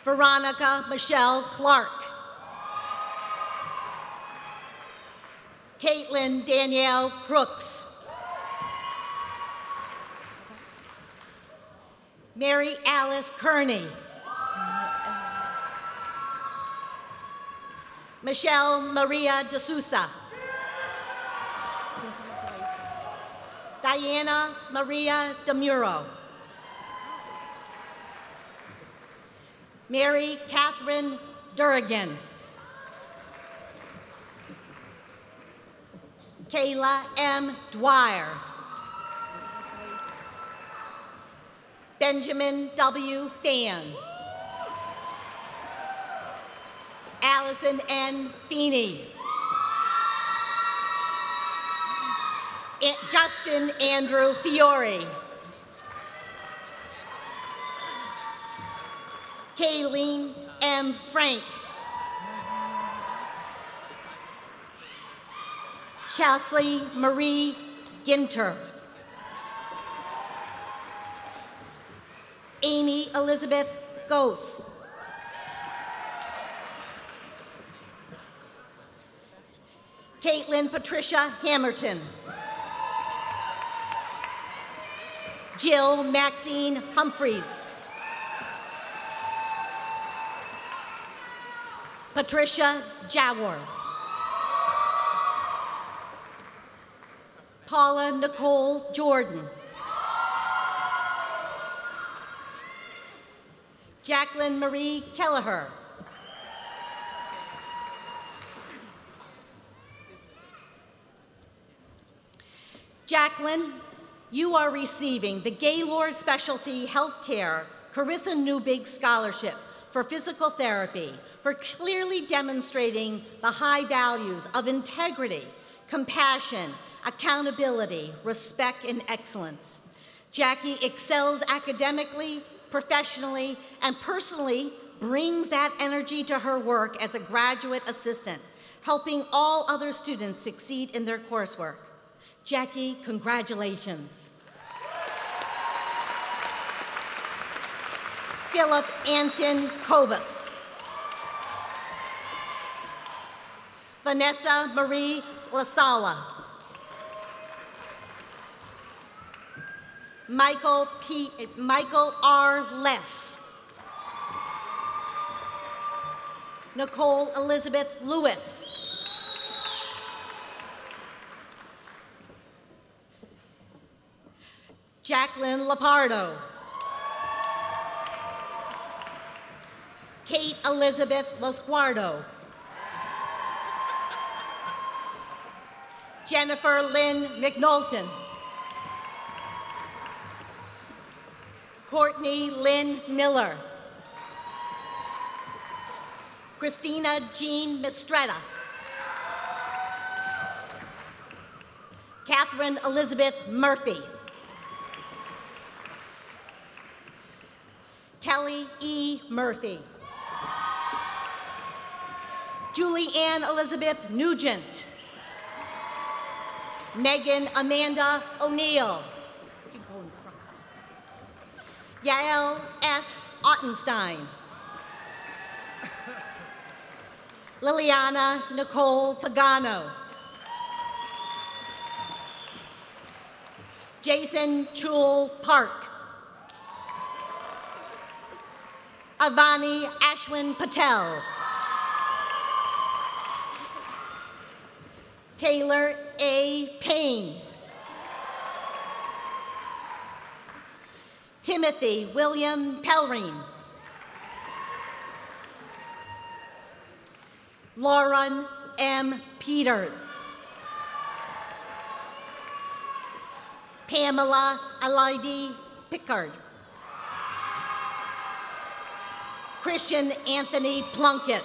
[SPEAKER 8] Veronica Michelle Clark. Caitlin Danielle Crooks. Mary Alice Kearney. Michelle Maria D'Souza. Diana Maria DeMuro. Mary Catherine Durrigan. Kayla M. Dwyer. Benjamin W. Fan. Allison N. Feeney. Justin Andrew Fiore. Kayleen M. Frank. Chelsea Marie Ginter. Amy Elizabeth Gose. Caitlin Patricia Hammerton. Jill Maxine Humphreys. Patricia Jawar. Paula Nicole Jordan. Jacqueline Marie Kelleher. Jacqueline, you are receiving the Gaylord Specialty Healthcare Carissa Newbig Scholarship for Physical Therapy for clearly demonstrating the high values of integrity, compassion, accountability, respect, and excellence. Jackie excels academically, professionally, and personally brings that energy to her work as a graduate assistant, helping all other students succeed in their coursework. Jackie, congratulations. Philip Anton Kobus. Vanessa Marie Lasala. Michael R. Less. Nicole Elizabeth Lewis. Jacqueline Lapardo. Kate Elizabeth Losguardo. Jennifer Lynn McNulton. Courtney Lynn Miller. Christina Jean Mistretta. Catherine Elizabeth Murphy. Kelly E. Murphy. Julie Ann Elizabeth Nugent. Megan Amanda O'Neill. Yael S. Ottenstein. Liliana Nicole Pagano. Jason Chul Park. Avani Ashwin Patel. Taylor A. Payne. Timothy William Pelrine. Lauren M. Peters. Pamela Alaidi Pickard. Christian Anthony Plunkett.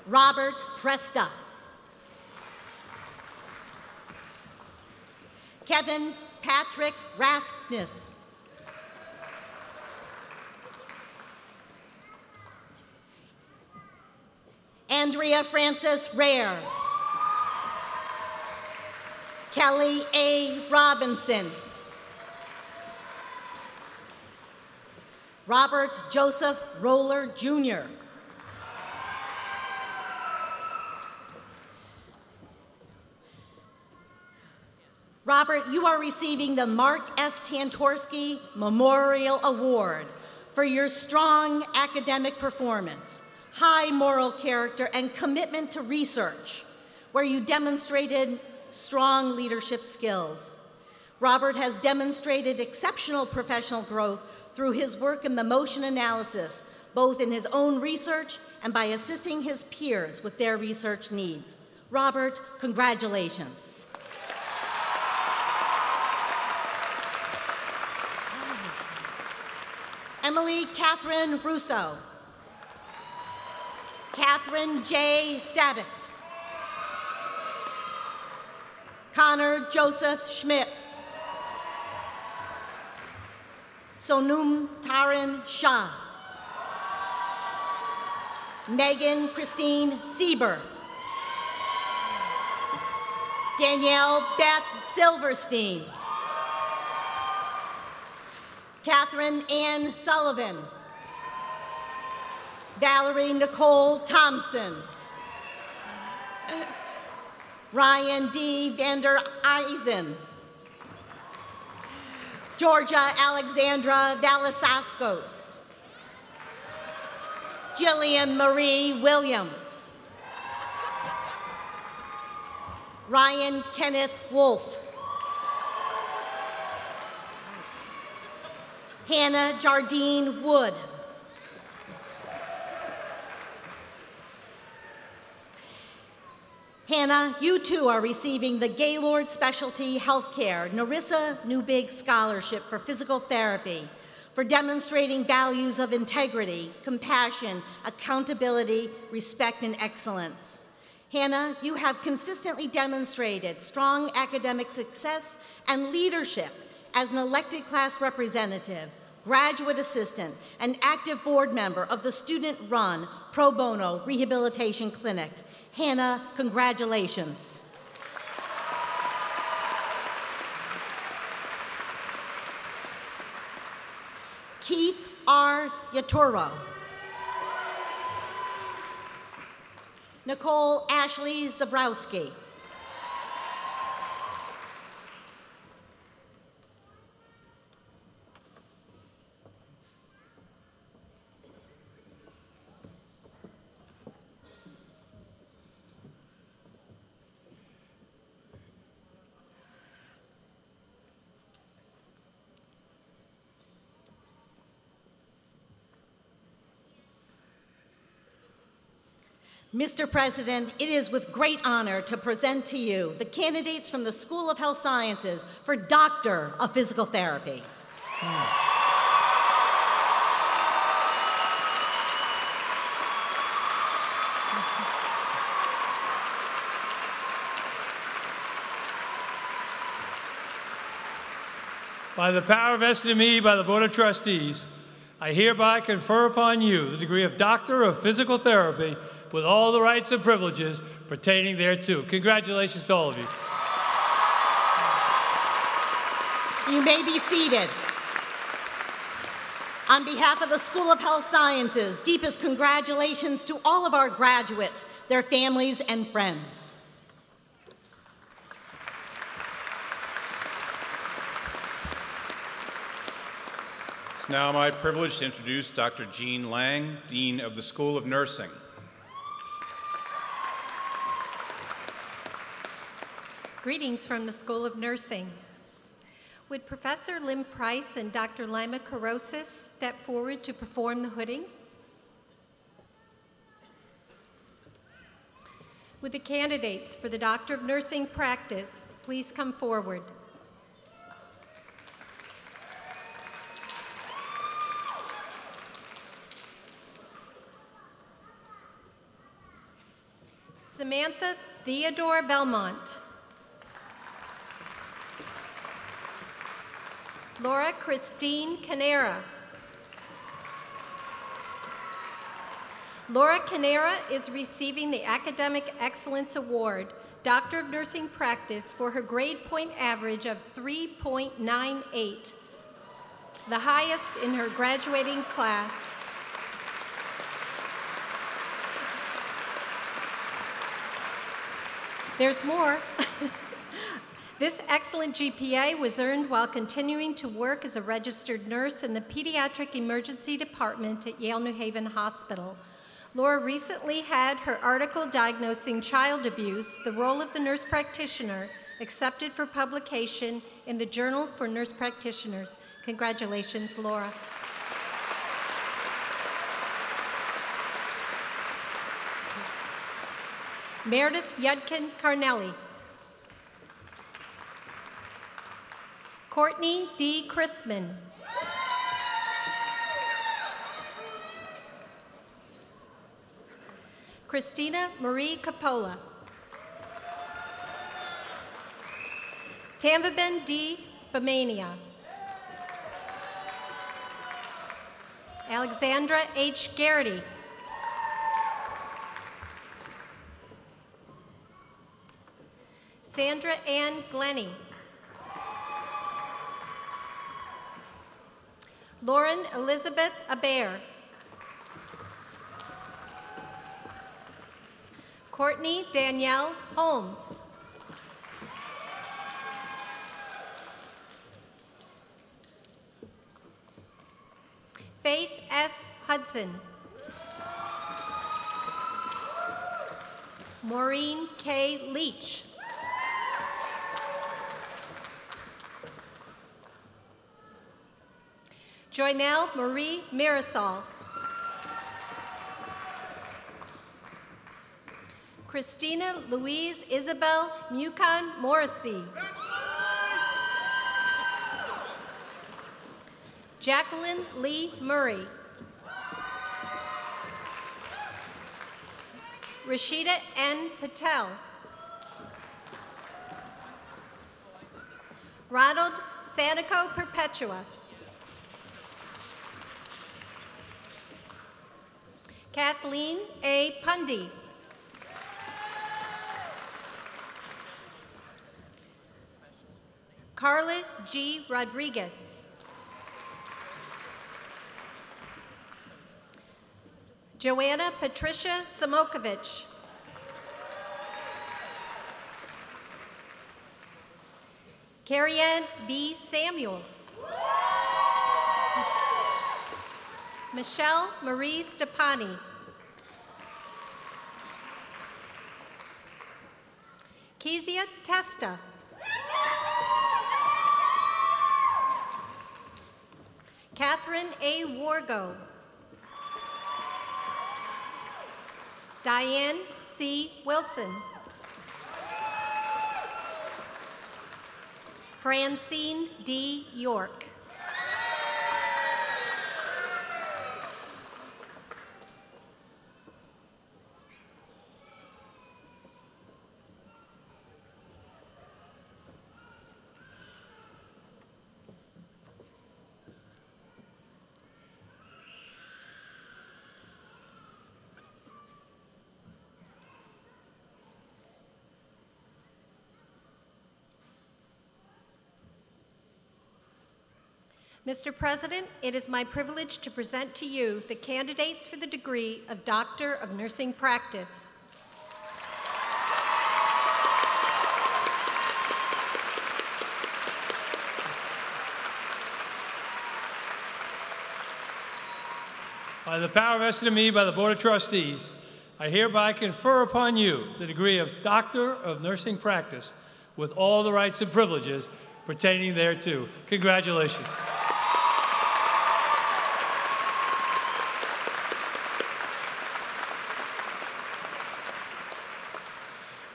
[SPEAKER 8] Robert Presta. Kevin Patrick Raskness. Andrea Frances Rare. Kelly A. Robinson. Robert Joseph Roller, Jr. Robert, you are receiving the Mark F. Tantorsky Memorial Award for your strong academic performance, high moral character, and commitment to research, where you demonstrated strong leadership skills. Robert has demonstrated exceptional professional growth through his work in the motion analysis, both in his own research and by assisting his peers with their research needs. Robert, congratulations. Emily Catherine Russo. Catherine J. Sabat. Connor Joseph Schmidt. Sonum Taran Shah. Megan Christine Sieber. Danielle Beth Silverstein. Catherine Ann Sullivan. Valerie Nicole Thompson. Ryan D. Vander Eisen. Georgia Alexandra Valisaskos. Jillian Marie Williams. Ryan Kenneth Wolf. Hannah Jardine Wood. Hannah, you too are receiving the Gaylord Specialty Healthcare Narissa Newbig Scholarship for Physical Therapy for demonstrating values of integrity, compassion, accountability, respect, and excellence. Hannah, you have consistently demonstrated strong academic success and leadership as an elected class representative, graduate assistant, and active board member of the student-run pro bono rehabilitation clinic. Hannah, congratulations. Keith R. Yatoro. Nicole Ashley Zabrowski. Mr. President, it is with great honor to present to you the candidates from the School of Health Sciences for Doctor of Physical Therapy.
[SPEAKER 3] By the power vested in me by the Board of Trustees, I hereby confer upon you the degree of Doctor of Physical Therapy with all the rights and privileges pertaining thereto. Congratulations to all of you.
[SPEAKER 8] You may be seated. On behalf of the School of Health Sciences, deepest congratulations to all of our graduates, their families, and friends.
[SPEAKER 1] It's now my privilege to introduce Dr. Jean Lang, Dean of the School of Nursing.
[SPEAKER 9] Greetings from the School of Nursing. Would Professor Lynn Price and Dr. Lima Carosis step forward to perform the hooding? Would the candidates for the Doctor of Nursing practice please come forward? Samantha Theodore Belmont. Laura Christine Canera. Laura Canera is receiving the Academic Excellence Award, Doctor of Nursing Practice, for her grade point average of 3.98, the highest in her graduating class. There's more. This excellent GPA was earned while continuing to work as a registered nurse in the Pediatric Emergency Department at Yale New Haven Hospital. Laura recently had her article diagnosing child abuse, the role of the nurse practitioner, accepted for publication in the Journal for Nurse Practitioners. Congratulations, Laura. Meredith Yudkin Carnelli. Courtney D. Chrisman. Christina Marie Capola. Tambaben D. Bamania. Alexandra H. Garrity. Sandra Ann Glennie. Lauren Elizabeth Aber. Courtney Danielle Holmes. Faith S. Hudson. Maureen K. Leach. Joynell Marie Marisol. Christina Louise Isabel Mucon Morrissey. Jacqueline Lee Murray. Rashida N. Patel. Ronald Sanico Perpetua. Kathleen A. Pundy. Carla G. Rodriguez. Joanna Patricia Samokovich. Carrie-Ann B. Samuels. Michelle Marie Stepani. Kezia Testa. Catherine A. Wargo. Diane C. Wilson. Francine D. York. Mr. President, it is my privilege to present to you the candidates for the degree of Doctor of Nursing Practice.
[SPEAKER 3] By the power vested in me by the Board of Trustees, I hereby confer upon you the degree of Doctor of Nursing Practice with all the rights and privileges pertaining thereto. Congratulations.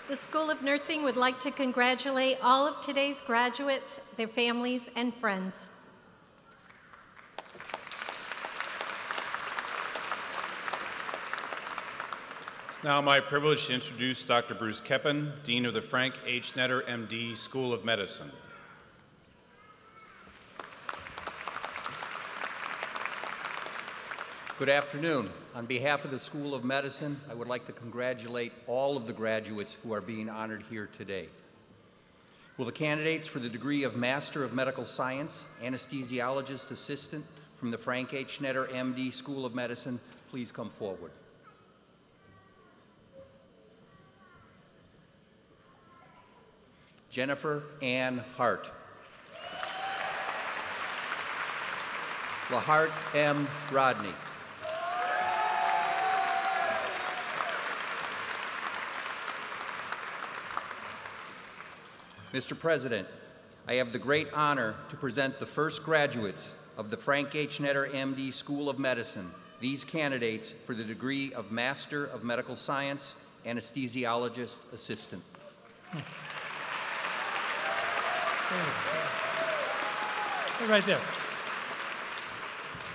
[SPEAKER 9] The School of Nursing would like to congratulate all of today's graduates, their families, and friends.
[SPEAKER 1] It's now my privilege to introduce Dr. Bruce Keppen, Dean of the Frank H. Netter, MD, School of Medicine.
[SPEAKER 10] Good afternoon. On behalf of the School of Medicine, I would like to congratulate all of the graduates who are being honored here today. Will the candidates for the degree of Master of Medical Science, Anesthesiologist Assistant from the Frank H. Netter, MD, School of Medicine, please come forward? Jennifer Ann Hart. LaHart M. Rodney. Mr. President, I have the great honor to present the first graduates of the Frank H. Netter, MD, School of Medicine, these candidates for the degree of Master of Medical Science, Anesthesiologist Assistant.
[SPEAKER 3] Stay right there.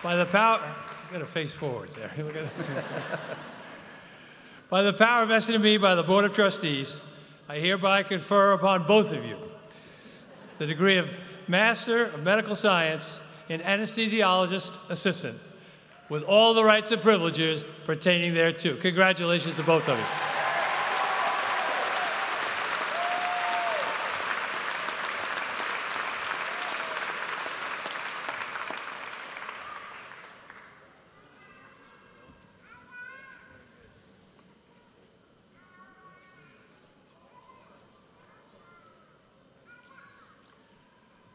[SPEAKER 3] By the power, you gotta face forward there. By the power vested in me by the Board of Trustees, I hereby confer upon both of you the degree of Master of Medical Science in Anesthesiologist Assistant with all the rights and privileges pertaining thereto. Congratulations to both of you.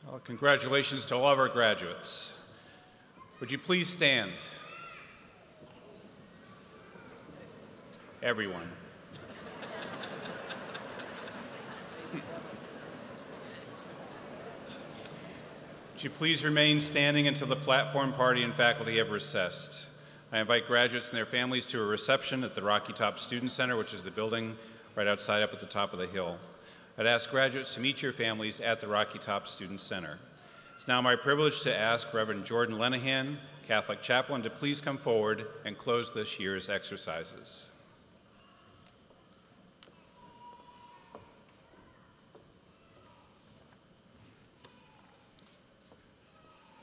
[SPEAKER 1] Well, congratulations to all of our graduates. Would you please stand? Everyone. Would you please remain standing until the platform party and faculty have recessed? I invite graduates and their families to a reception at the Rocky Top Student Center, which is the building right outside up at the top of the hill. I'd ask graduates to meet your families at the Rocky Top Student Center. It's now my privilege to ask Reverend Jordan Lenahan, Catholic chaplain, to please come forward and close this year's exercises.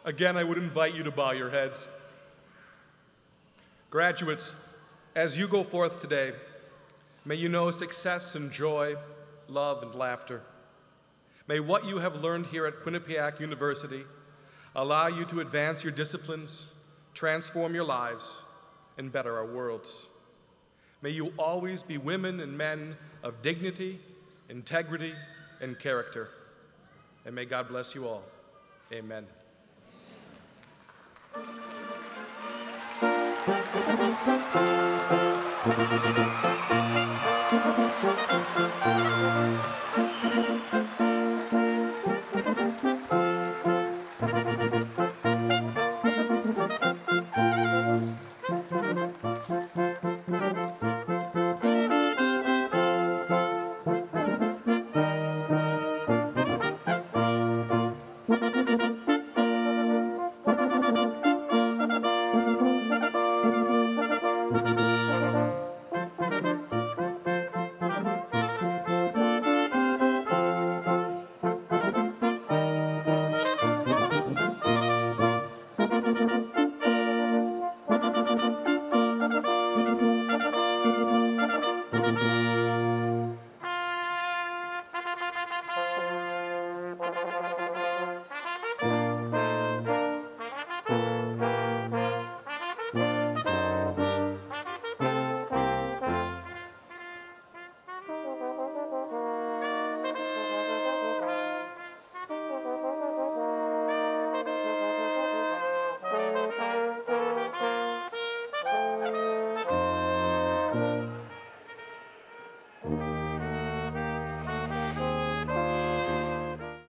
[SPEAKER 2] Again, I would invite you to bow your heads. Graduates, as you go forth today, may you know success and joy, love and laughter. May what you have learned here at Quinnipiac University allow you to advance your disciplines, transform your lives, and better our worlds. May you always be women and men of dignity, integrity, and character. And may God bless you all. Amen.